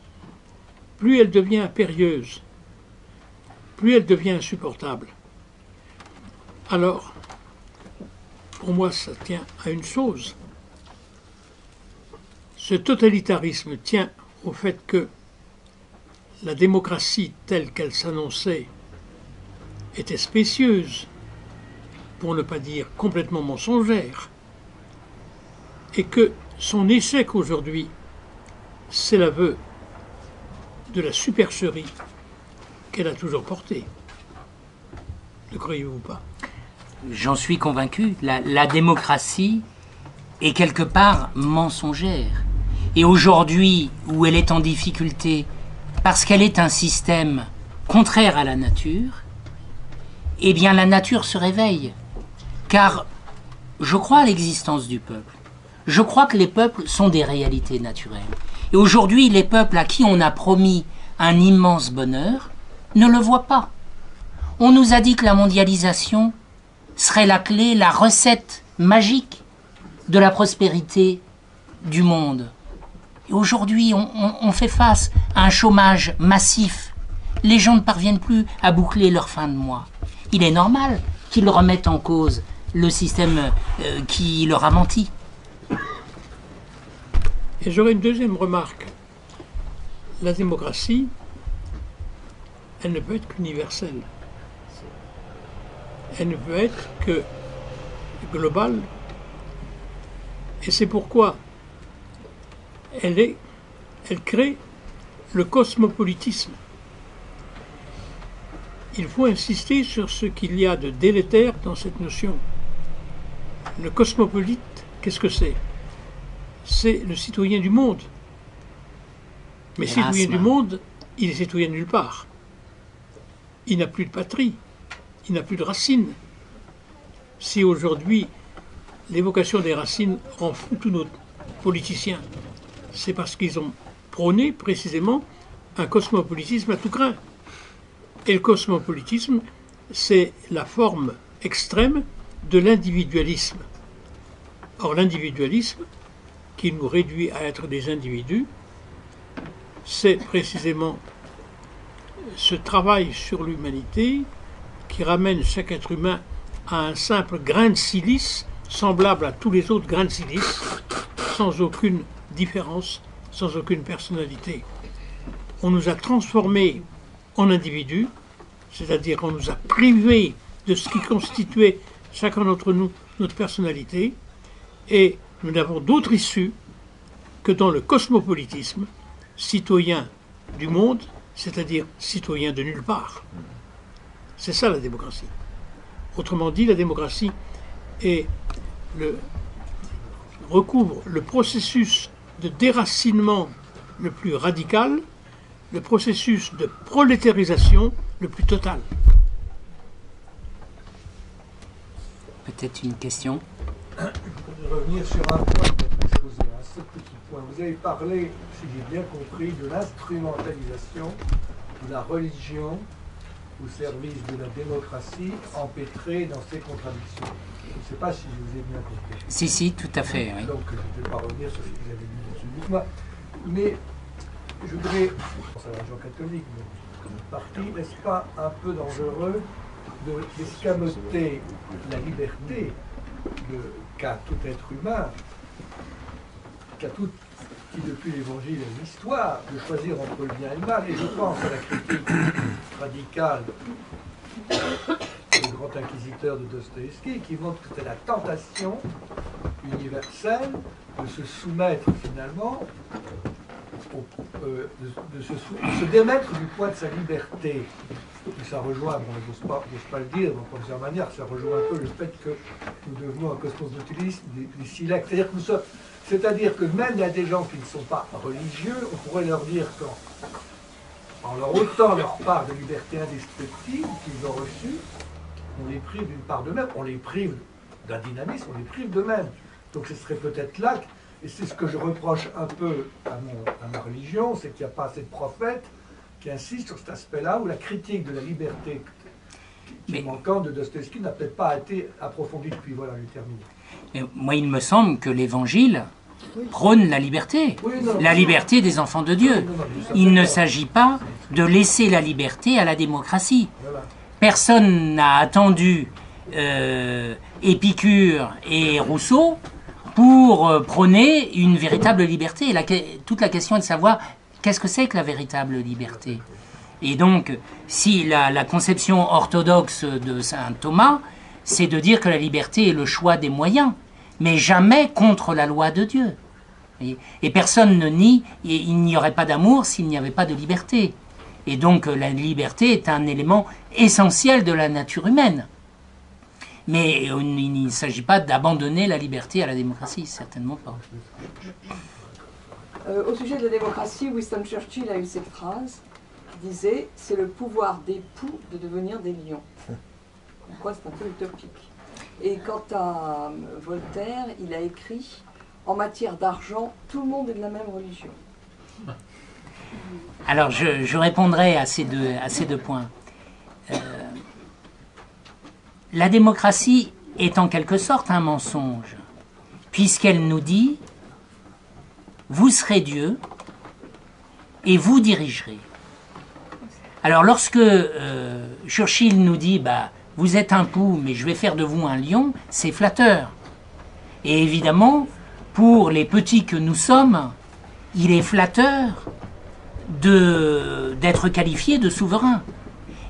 plus elle devient impérieuse, plus elle devient insupportable. Alors, pour moi, ça tient à une chose. Ce totalitarisme tient au fait que la démocratie telle qu'elle s'annonçait était spécieuse, pour ne pas dire complètement mensongère, et que son échec aujourd'hui, c'est l'aveu de la supercherie qu'elle a toujours portée. Ne croyez-vous pas? J'en suis convaincu. La démocratie est quelque part mensongère. Et aujourd'hui, où elle est en difficulté, parce qu'elle est un système contraire à la nature, eh bien la nature se réveille. Car je crois à l'existence du peuple. Je crois que les peuples sont des réalités naturelles. Et aujourd'hui, les peuples à qui on a promis un immense bonheur ne le voient pas. On nous a dit que la mondialisation serait la clé, la recette magique de la prospérité du monde. Et aujourd'hui, on fait face à un chômage massif. Les gens ne parviennent plus à boucler leur fin de mois. Il est normal qu'ils remettent en cause le système qui leur a menti. Et j'aurais une deuxième remarque. La démocratie, elle ne peut être qu'universelle. Elle ne peut être que globale. Et c'est pourquoi elle crée le cosmopolitisme. Il faut insister sur ce qu'il y a de délétère dans cette notion. Le cosmopolite, qu'est-ce que c'est? C'est le citoyen du monde. Mais citoyen du monde, il est citoyen de nulle part. Il n'a plus de patrie, il n'a plus de racines. Si aujourd'hui l'évocation des racines rend fou tous nos politiciens, c'est parce qu'ils ont prôné précisément un cosmopolitisme à tout crin. Et le cosmopolitisme, c'est la forme extrême de l'individualisme. Or, l'individualisme, qui nous réduit à être des individus, c'est précisément ce travail sur l'humanité qui ramène chaque être humain à un simple grain de silice, semblable à tous les autres grains de silice, sans aucune différence, sans aucune personnalité. On nous a transformés en individus, c'est-à-dire on nous a privés de ce qui constituait chacun d'entre nous notre personnalité, et nous n'avons d'autre issue que dans le cosmopolitisme, citoyen du monde, c'est-à-dire citoyen de nulle part. C'est ça la démocratie. Autrement dit, la démocratie recouvre le processus de déracinement le plus radical, le processus de prolétarisation le plus total. Peut-être une question? Je voudrais revenir sur un point que vous avez posé, un seul petit point. Vous avez parlé, si j'ai bien compris, de l'instrumentalisation de la religion au service de la démocratie empêtrée dans ses contradictions. Je ne sais pas si je vous ai bien compris. Si, tout à fait. Oui. Donc, je ne vais pas revenir sur ce que vous avez dit dessus. Moi, mais je voudrais, c'est la religion catholique, mais comme partie, n'est-ce pas un peu dangereux d'escamoter la liberté qu'a tout être humain, qui depuis l'Évangile et l'histoire, de choisir entre le bien et le mal. Et je pense à la critique radicale du grand inquisiteur de Dostoïevski, qui montre que c'est la tentation universelle de se soumettre finalement, de se démettre du poids de sa liberté. Et ça rejoint, bon, je n'ose pas le dire, donc en plusieurs manières, ça rejoint un peu le fait que nous devenons un cosmos utilistes, des silex. C'est-à-dire que même il y a des gens qui ne sont pas religieux, on pourrait leur dire qu'en leur ôtant leur part de liberté indestructible qu'ils ont reçue, on les prive d'une part d'eux-mêmes, on les prive d'un dynamisme, on les prive d'eux-mêmes. Donc ce serait peut-être là, et c'est ce que je reproche un peu à ma religion, c'est qu'il n'y a pas assez de prophètes qui insistent sur cet aspect-là, où la critique de la liberté manquante de Dostoïevski n'a peut-être pas été approfondie depuis. Voilà, je termine. Et moi, il me semble que l'Évangile prône la liberté, la liberté des enfants de Dieu. Il ne s'agit pas de laisser la liberté à la démocratie. Personne n'a attendu Épicure et Rousseau pour prôner une véritable liberté. Toute la question est de savoir qu'est-ce que c'est que la véritable liberté. Et donc, si la conception orthodoxe de saint Thomas, c'est de dire que la liberté est le choix des moyens, mais jamais contre la loi de Dieu. Et personne ne nie, il n'y aurait pas d'amour s'il n'y avait pas de liberté. Et donc la liberté est un élément essentiel de la nature humaine. Mais il ne s'agit pas d'abandonner la liberté à la démocratie, certainement pas. Au sujet de la démocratie, Winston Churchill a eu cette phrase qui disait « C'est le pouvoir des poux de devenir des lions ». Pourquoi c'est un peu utopique. Et quant à Voltaire, il a écrit « En matière d'argent, tout le monde est de la même religion ». Alors, je répondrai à ces deux points. La démocratie est en quelque sorte un mensonge, puisqu'elle nous dit « Vous serez Dieu et vous dirigerez ». Alors, lorsque Churchill nous dit bah, « Vous êtes un pou, mais je vais faire de vous un lion », c'est flatteur. Et évidemment, pour les petits que nous sommes, il est flatteur d'être qualifié de souverain.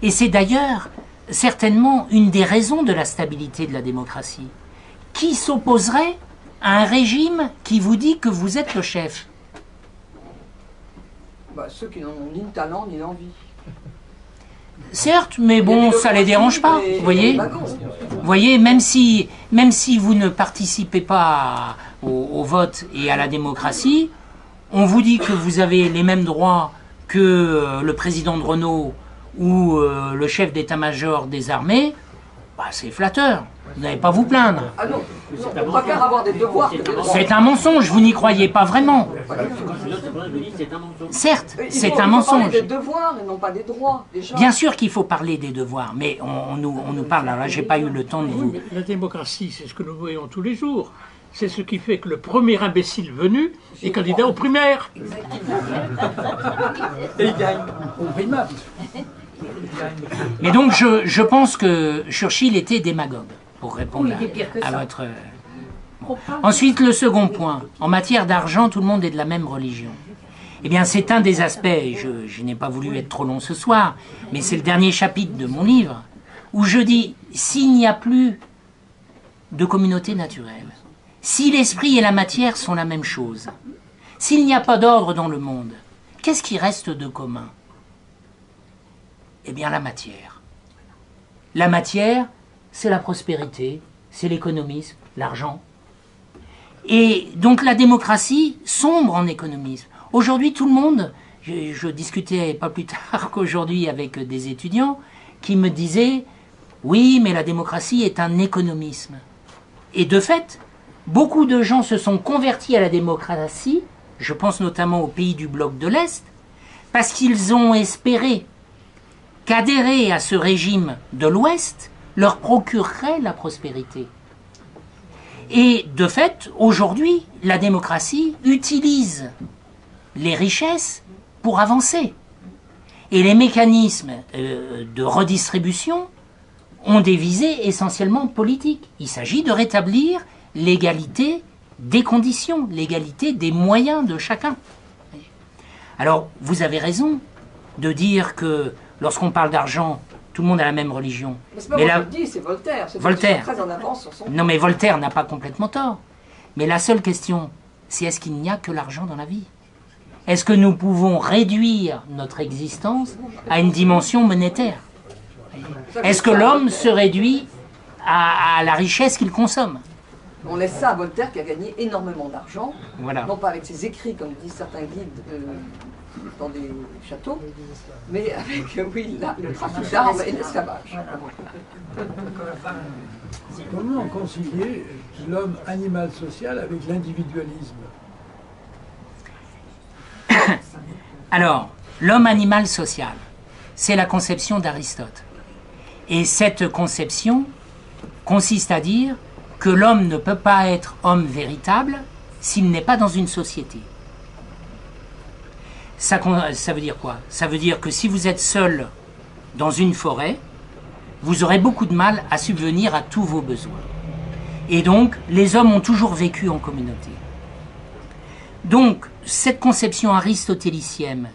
Et c'est d'ailleurs certainement une des raisons de la stabilité de la démocratie. Qui s'opposerait à un régime qui vous dit que vous êtes le chef? Ceux qui n'ont ni le talent ni l'envie. Certes, mais bon, ça les dérange pas, vous voyez. Vous voyez, même si vous ne participez pas au vote et à la démocratie, on vous dit que vous avez les mêmes droits que le président de Renault ou le chef d'état-major des armées, bah, c'est flatteur. Vous n'allez pas vous plaindre. Ah non, on préfère avoir des devoirs que des droits. C'est un mensonge, vous n'y croyez pas vraiment. Certes, c'est un mensonge. Il faut parler des devoirs et non pas des droits. Déjà. Bien sûr qu'il faut parler des devoirs, mais on nous parle. Alors là, j'ai pas eu le temps de vous. La démocratie, c'est ce que nous voyons tous les jours. C'est ce qui fait que le premier imbécile venu est candidat aux primaires. Et il gagne au primat. Mais donc je pense que Churchill était démagogue, pour répondre Oui, il est pire que à ça. votre... Ensuite, le second point. En matière d'argent, tout le monde est de la même religion. Eh bien, c'est un des aspects, et je n'ai pas voulu être trop long ce soir, mais c'est le dernier chapitre de mon livre, où je dis, s'il n'y a plus de communauté naturelle, si l'esprit et la matière sont la même chose, s'il n'y a pas d'ordre dans le monde, qu'est-ce qui reste de commun? Eh bien, la matière. La matière, c'est la prospérité, c'est l'économisme, l'argent. Et donc la démocratie sombre en économisme. Aujourd'hui, tout le monde, je discutais pas plus tard qu'aujourd'hui avec des étudiants qui me disaient « Oui, mais la démocratie est un économisme ». Et de fait, beaucoup de gens se sont convertis à la démocratie, je pense notamment aux pays du bloc de l'Est, parce qu'ils ont espéré qu'adhérer à ce régime de l'Ouest leur procurerait la prospérité. Et de fait, aujourd'hui, la démocratie utilise les richesses pour avancer. Et les mécanismes de redistribution ont des visées essentiellement politiques. Il s'agit de rétablir l'égalité des conditions, l'égalité des moyens de chacun. Alors, vous avez raison de dire que lorsqu'on parle d'argent, tout le monde a la même religion. Mais c'est pas moi qui le dis, c'est Voltaire. C'est Voltaire. très en avance sur son... Non, mais Voltaire n'a pas complètement tort. Mais la seule question, c'est est-ce qu'il n'y a que l'argent dans la vie? Est-ce que nous pouvons réduire notre existence à une dimension monétaire? Est-ce que l'homme se réduit à la richesse qu'il consomme? On laisse ça à Voltaire qui a gagné énormément d'argent, Voilà. non pas avec ses écrits, comme disent certains guides dans des châteaux, mais avec, oui, le trafic d'armes et l'esclavage. Comment concilier l'homme animal social avec l'individualisme? Alors, l'homme animal social, c'est la conception d'Aristote. Et cette conception consiste à dire que l'homme ne peut pas être homme véritable s'il n'est pas dans une société. Ça veut dire quoi? Ça veut dire que si vous êtes seul dans une forêt, vous aurez beaucoup de mal à subvenir à tous vos besoins. Et donc, les hommes ont toujours vécu en communauté. Donc, cette conception aristotélicienne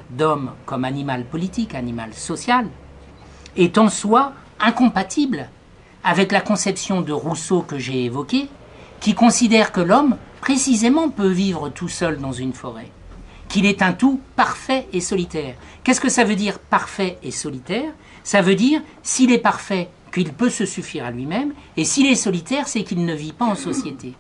d'homme comme animal politique, animal social, est en soi incompatible avec la conception de Rousseau que j'ai évoquée, qui considère que l'homme, précisément, peut vivre tout seul dans une forêt, qu'il est un tout parfait et solitaire. Qu'est-ce que ça veut dire parfait et solitaire? Ça veut dire, s'il est parfait, qu'il peut se suffire à lui-même, et s'il est solitaire, c'est qu'il ne vit pas en société.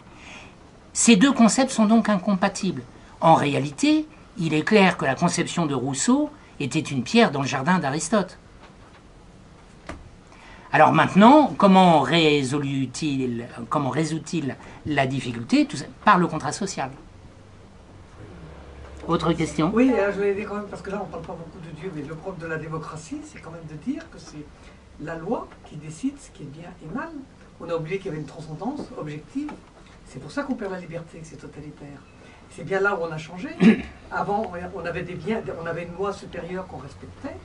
Ces deux concepts sont donc incompatibles. En réalité, il est clair que la conception de Rousseau était une pierre dans le jardin d'Aristote. Alors maintenant, comment résout-il la difficulté? Tout ça, par le contrat social. Autre question? Oui, je voulais dire quand même, parce que là on ne parle pas beaucoup de Dieu, mais le propre de la démocratie, c'est quand même de dire que c'est la loi qui décide ce qui est bien et mal. On a oublié qu'il y avait une transcendance objective. C'est pour ça qu'on perd la liberté, que c'est totalitaire. C'est bien là où on a changé. Avant, on avait on avait une loi supérieure qu'on respectait.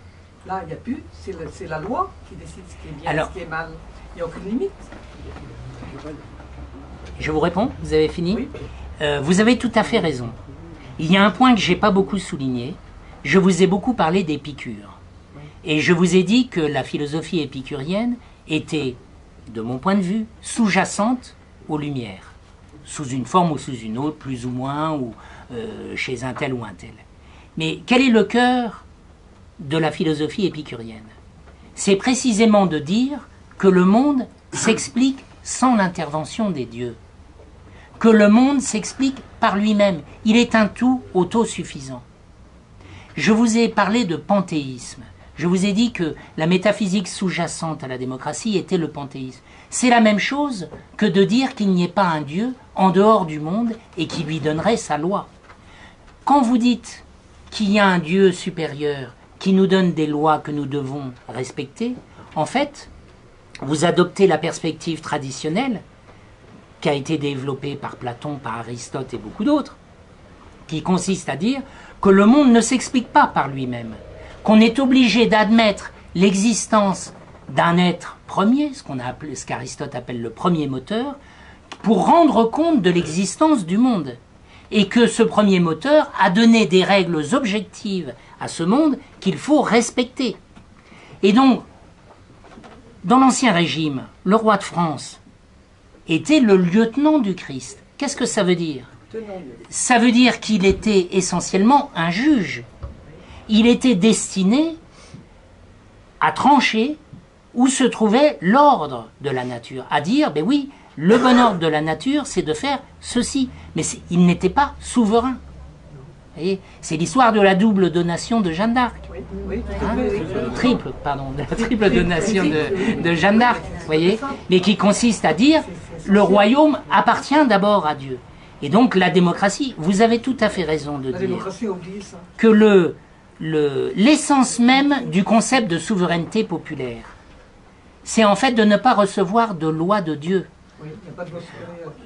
Là, il n'y a plus. C'est la loi qui décide ce qui est bien et ce qui est mal. Il n'y a aucune limite. Je vous réponds? Vous avez fini? Oui. Vous avez tout à fait raison. Il y a un point que je n'ai pas beaucoup souligné. Je vous ai beaucoup parlé d'Épicure. Et je vous ai dit que la philosophie épicurienne était, de mon point de vue, sous-jacente aux Lumières. Sous une forme ou sous une autre, plus ou moins, ou chez un tel ou un tel. Mais quel est le cœur de la philosophie épicurienne? C'est précisément de dire que le monde s'explique sans l'intervention des dieux. Que le monde s'explique par lui-même. Il est un tout autosuffisant. Je vous ai parlé de panthéisme. Je vous ai dit que la métaphysique sous-jacente à la démocratie était le panthéisme. C'est la même chose que de dire qu'il n'y ait pas un Dieu en dehors du monde et qui lui donnerait sa loi. Quand vous dites qu'il y a un Dieu supérieur qui nous donne des lois que nous devons respecter, en fait, vous adoptez la perspective traditionnelle qui a été développé par Platon, par Aristote et beaucoup d'autres, qui consiste à dire que le monde ne s'explique pas par lui-même, qu'on est obligé d'admettre l'existence d'un être premier, ce qu'Aristote appelle le premier moteur, pour rendre compte de l'existence du monde. Et que ce premier moteur a donné des règles objectives à ce monde qu'il faut respecter. Et donc, dans l'Ancien Régime, le roi de France était le lieutenant du Christ. Qu'est-ce que ça veut dire? Ça veut dire qu'il était essentiellement un juge. Il était destiné à trancher où se trouvait l'ordre de la nature, à dire, ben oui, le bon ordre de la nature, c'est de faire ceci. Mais il n'était pas souverain. Vous voyez, c'est l'histoire de la double donation de Jeanne d'Arc. Oui, Hein, la triple donation de Jeanne d'Arc, vous voyez, mais qui consiste à dire, le royaume appartient d'abord à Dieu. Et donc la démocratie, vous avez tout à fait raison de dire que l'essence même du concept de souveraineté populaire, c'est en fait de ne pas recevoir de loi de Dieu. Oui,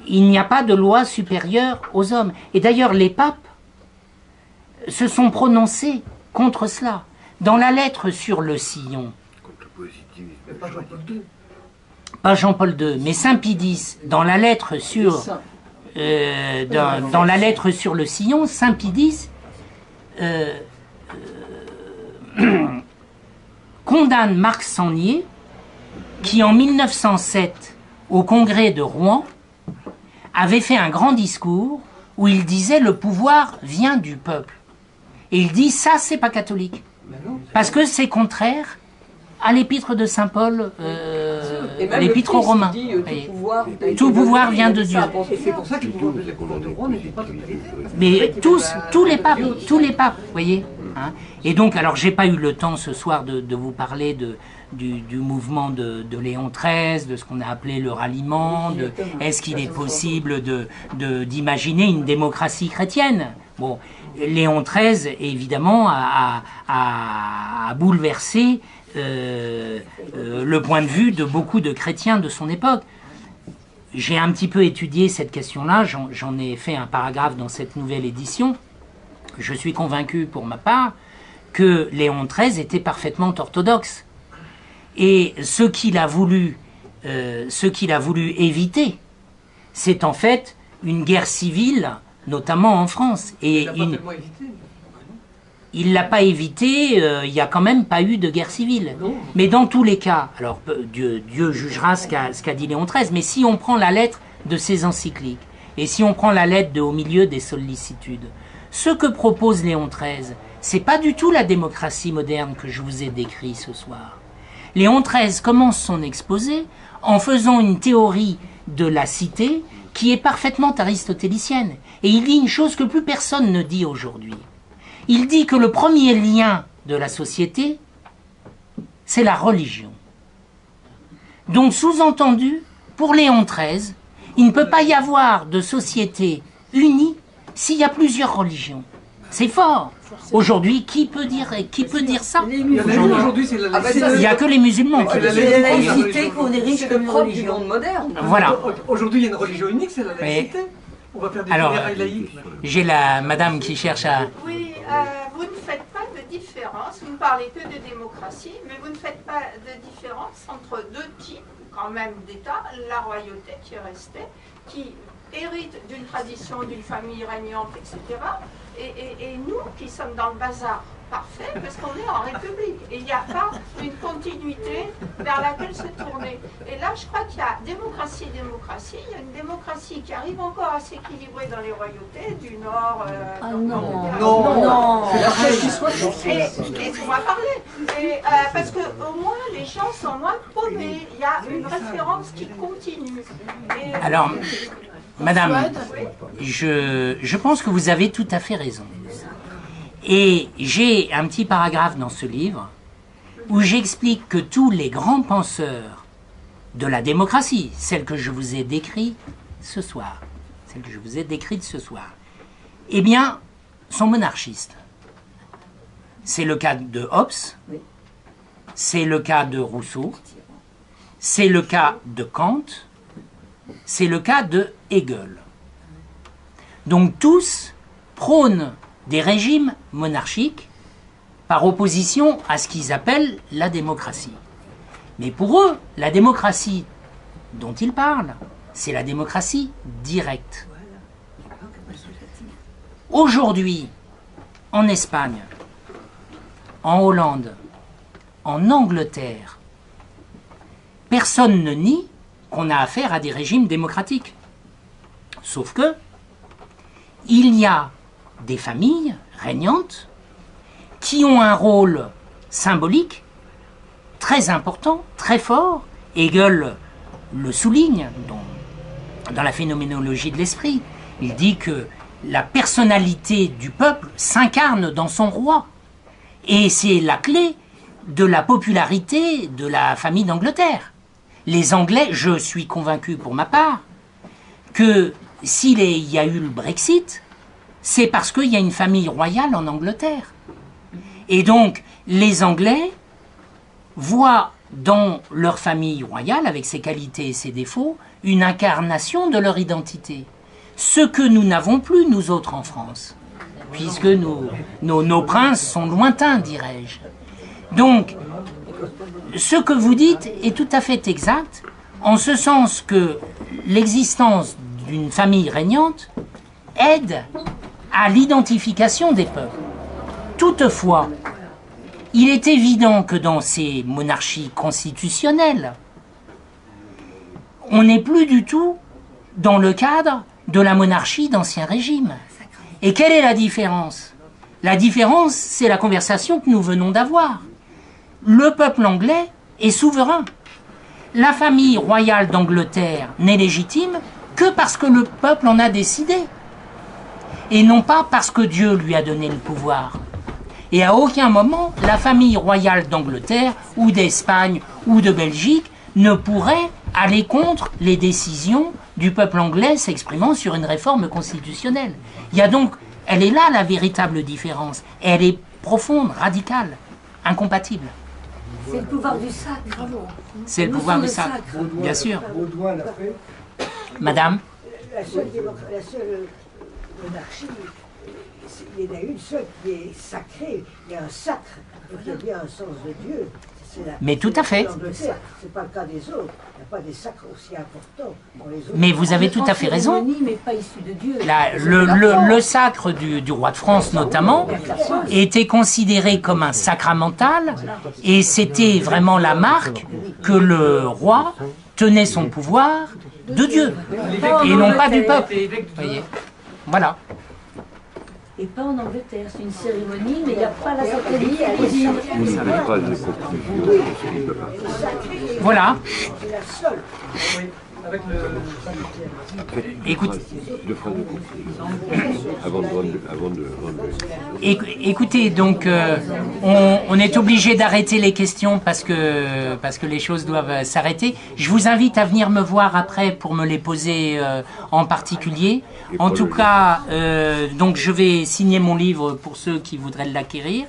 il n'y a pas de loi supérieure aux hommes. Et d'ailleurs, les papes se sont prononcés contre cela. Dans la lettre sur le sillon, pas Jean-Paul II, mais Saint Pie X, dans la lettre sur, dans la lettre sur le sillon, Saint Pie X condamne Marc Sangnier, qui en 1907, au congrès de Rouen, avait fait un grand discours où il disait le pouvoir vient du peuple. Et il dit ça, c'est pas catholique. Parce que c'est contraire à l'épître de Saint Paul, l'épître aux Romains. Tout pouvoir vient de Dieu. C'est pour ça que le pouvoir de Rouen n'était pas totalitaire. Mais tous les papes, vous voyez. Hein. Et donc, alors j'ai pas eu le temps ce soir de vous parler du mouvement de Léon XIII, de ce qu'on a appelé le ralliement, est-ce qu'il est possible d'imaginer une démocratie chrétienne? Bon, Léon XIII, évidemment, a bouleversé le point de vue de beaucoup de chrétiens de son époque. J'ai un petit peu étudié cette question-là, j'en ai fait un paragraphe dans cette nouvelle édition. Je suis convaincu, pour ma part, que Léon XIII était parfaitement orthodoxe. Et ce qu'il a voulu éviter, c'est en fait une guerre civile, notamment en France. Et il l'a pas évité, il n'y a quand même pas eu de guerre civile. Non. Mais dans tous les cas, alors Dieu jugera ce qu'a dit Léon XIII, mais si on prend la lettre de ses encycliques, et si on prend la lettre de Au milieu des sollicitudes, ce que propose Léon XIII, c'est pas du tout la démocratie moderne que je vous ai décrit ce soir. Léon XIII commence son exposé en faisant une théorie de la cité qui est parfaitement aristotélicienne. Et il dit une chose que plus personne ne dit aujourd'hui. Il dit que le premier lien de la société, c'est la religion. Donc, sous-entendu, pour Léon XIII, il ne peut pas y avoir de société unie s'il y a plusieurs religions. C'est fort. Aujourd'hui, qui peut dire ça? Il n'y a que les musulmans. C'est la laïcité qu'on érige comme religion moderne. Voilà. Aujourd'hui, il y a une religion unique, c'est la laïcité. On va faire des funérailles laïques. J'ai la madame qui cherche à... Oui, vous ne faites pas de différence, vous ne parlez que de démocratie, mais vous ne faites pas de différence entre deux types, quand même, d'États, la royauté qui est restée, qui hérite d'une tradition, d'une famille régnante, etc. Et nous qui sommes dans le bazar parfait, parce qu'on est en République. Et il n'y a pas une continuité vers laquelle se tourner. Et là, je crois qu'il y a démocratie, démocratie. Il y a une démocratie qui arrive encore à s'équilibrer dans les royautés du Nord. Non. Laissez-moi parler. Parce qu'au moins, les gens sont moins paumés. Il y a une référence qui continue. Alors, madame, je pense que vous avez tout à fait raison. Et j'ai un petit paragraphe dans ce livre où j'explique que tous les grands penseurs de la démocratie, celle que je vous ai décrite ce soir, eh bien, sont monarchistes. C'est le cas de Hobbes, c'est le cas de Rousseau, c'est le cas de Kant, c'est le cas de Hegel. Donc tous prônent des régimes monarchiques par opposition à ce qu'ils appellent la démocratie. Mais pour eux, la démocratie dont ils parlent, c'est la démocratie directe. Aujourd'hui, en Espagne, en Hollande, en Angleterre, personne ne nie qu'on a affaire à des régimes démocratiques. Sauf que il y a des familles régnantes qui ont un rôle symbolique très important, très fort. Hegel le souligne dans la phénoménologie de l'esprit. Il dit que la personnalité du peuple s'incarne dans son roi. Et c'est la clé de la popularité de la famille d'Angleterre. Les Anglais, je suis convaincu pour ma part, que s'il y a eu le Brexit, c'est parce qu'il y a une famille royale en Angleterre. Et donc, les Anglais voient dans leur famille royale, avec ses qualités et ses défauts, une incarnation de leur identité. Ce que nous n'avons plus, nous autres, en France, puisque nos princes sont lointains, dirais-je. Donc, ce que vous dites est tout à fait exact, en ce sens que l'existence d'une famille régnante aide à l'identification des peuples. Toutefois, il est évident que dans ces monarchies constitutionnelles, on n'est plus du tout dans le cadre de la monarchie d'Ancien Régime. Et quelle est la différence? La différence, c'est la conversation que nous venons d'avoir. Le peuple anglais est souverain. La famille royale d'Angleterre n'est légitime que parce que le peuple en a décidé. Et non pas parce que Dieu lui a donné le pouvoir. Et à aucun moment, la famille royale d'Angleterre, ou d'Espagne, ou de Belgique, ne pourrait aller contre les décisions du peuple anglais s'exprimant sur une réforme constitutionnelle. Il y a donc, elle est là la véritable différence. Et elle est profonde, radicale, incompatible. C'est le pouvoir du sacre. C'est le pouvoir du sacre, bien sûr. Baudouin l'a fait. Madame? La seule monarchie, il y en a une seule qui est sacrée. Il y a un sacre, donc il y a bien un sens de Dieu. Mais tout à fait. C'est pas le cas des autres. Il n'y a pas des sacres aussi importants pour les autres. Mais vous avez tout à fait raison. Mais pas issus de Dieu. Le sacre du roi de France, notamment, était considéré comme un sacramental, et c'était vraiment la marque que le roi tenait son pouvoir de Dieu, et non pas du peuple. Voyez. Voilà. Et pas en Angleterre, c'est une cérémonie, mais il n'y a pas la sacralité qui préside. Voilà. C'est la seule. Écoute, Deux phrases de conclusion. Avant de... écoutez, donc on est obligé d'arrêter les questions parce que les choses doivent s'arrêter. Je vous invite à venir me voir après pour me les poser en particulier. En tout cas, donc je vais signer mon livre pour ceux qui voudraient l'acquérir.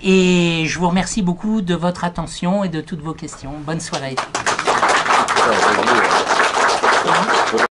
Et je vous remercie beaucoup de votre attention et de toutes vos questions. Bonne soirée.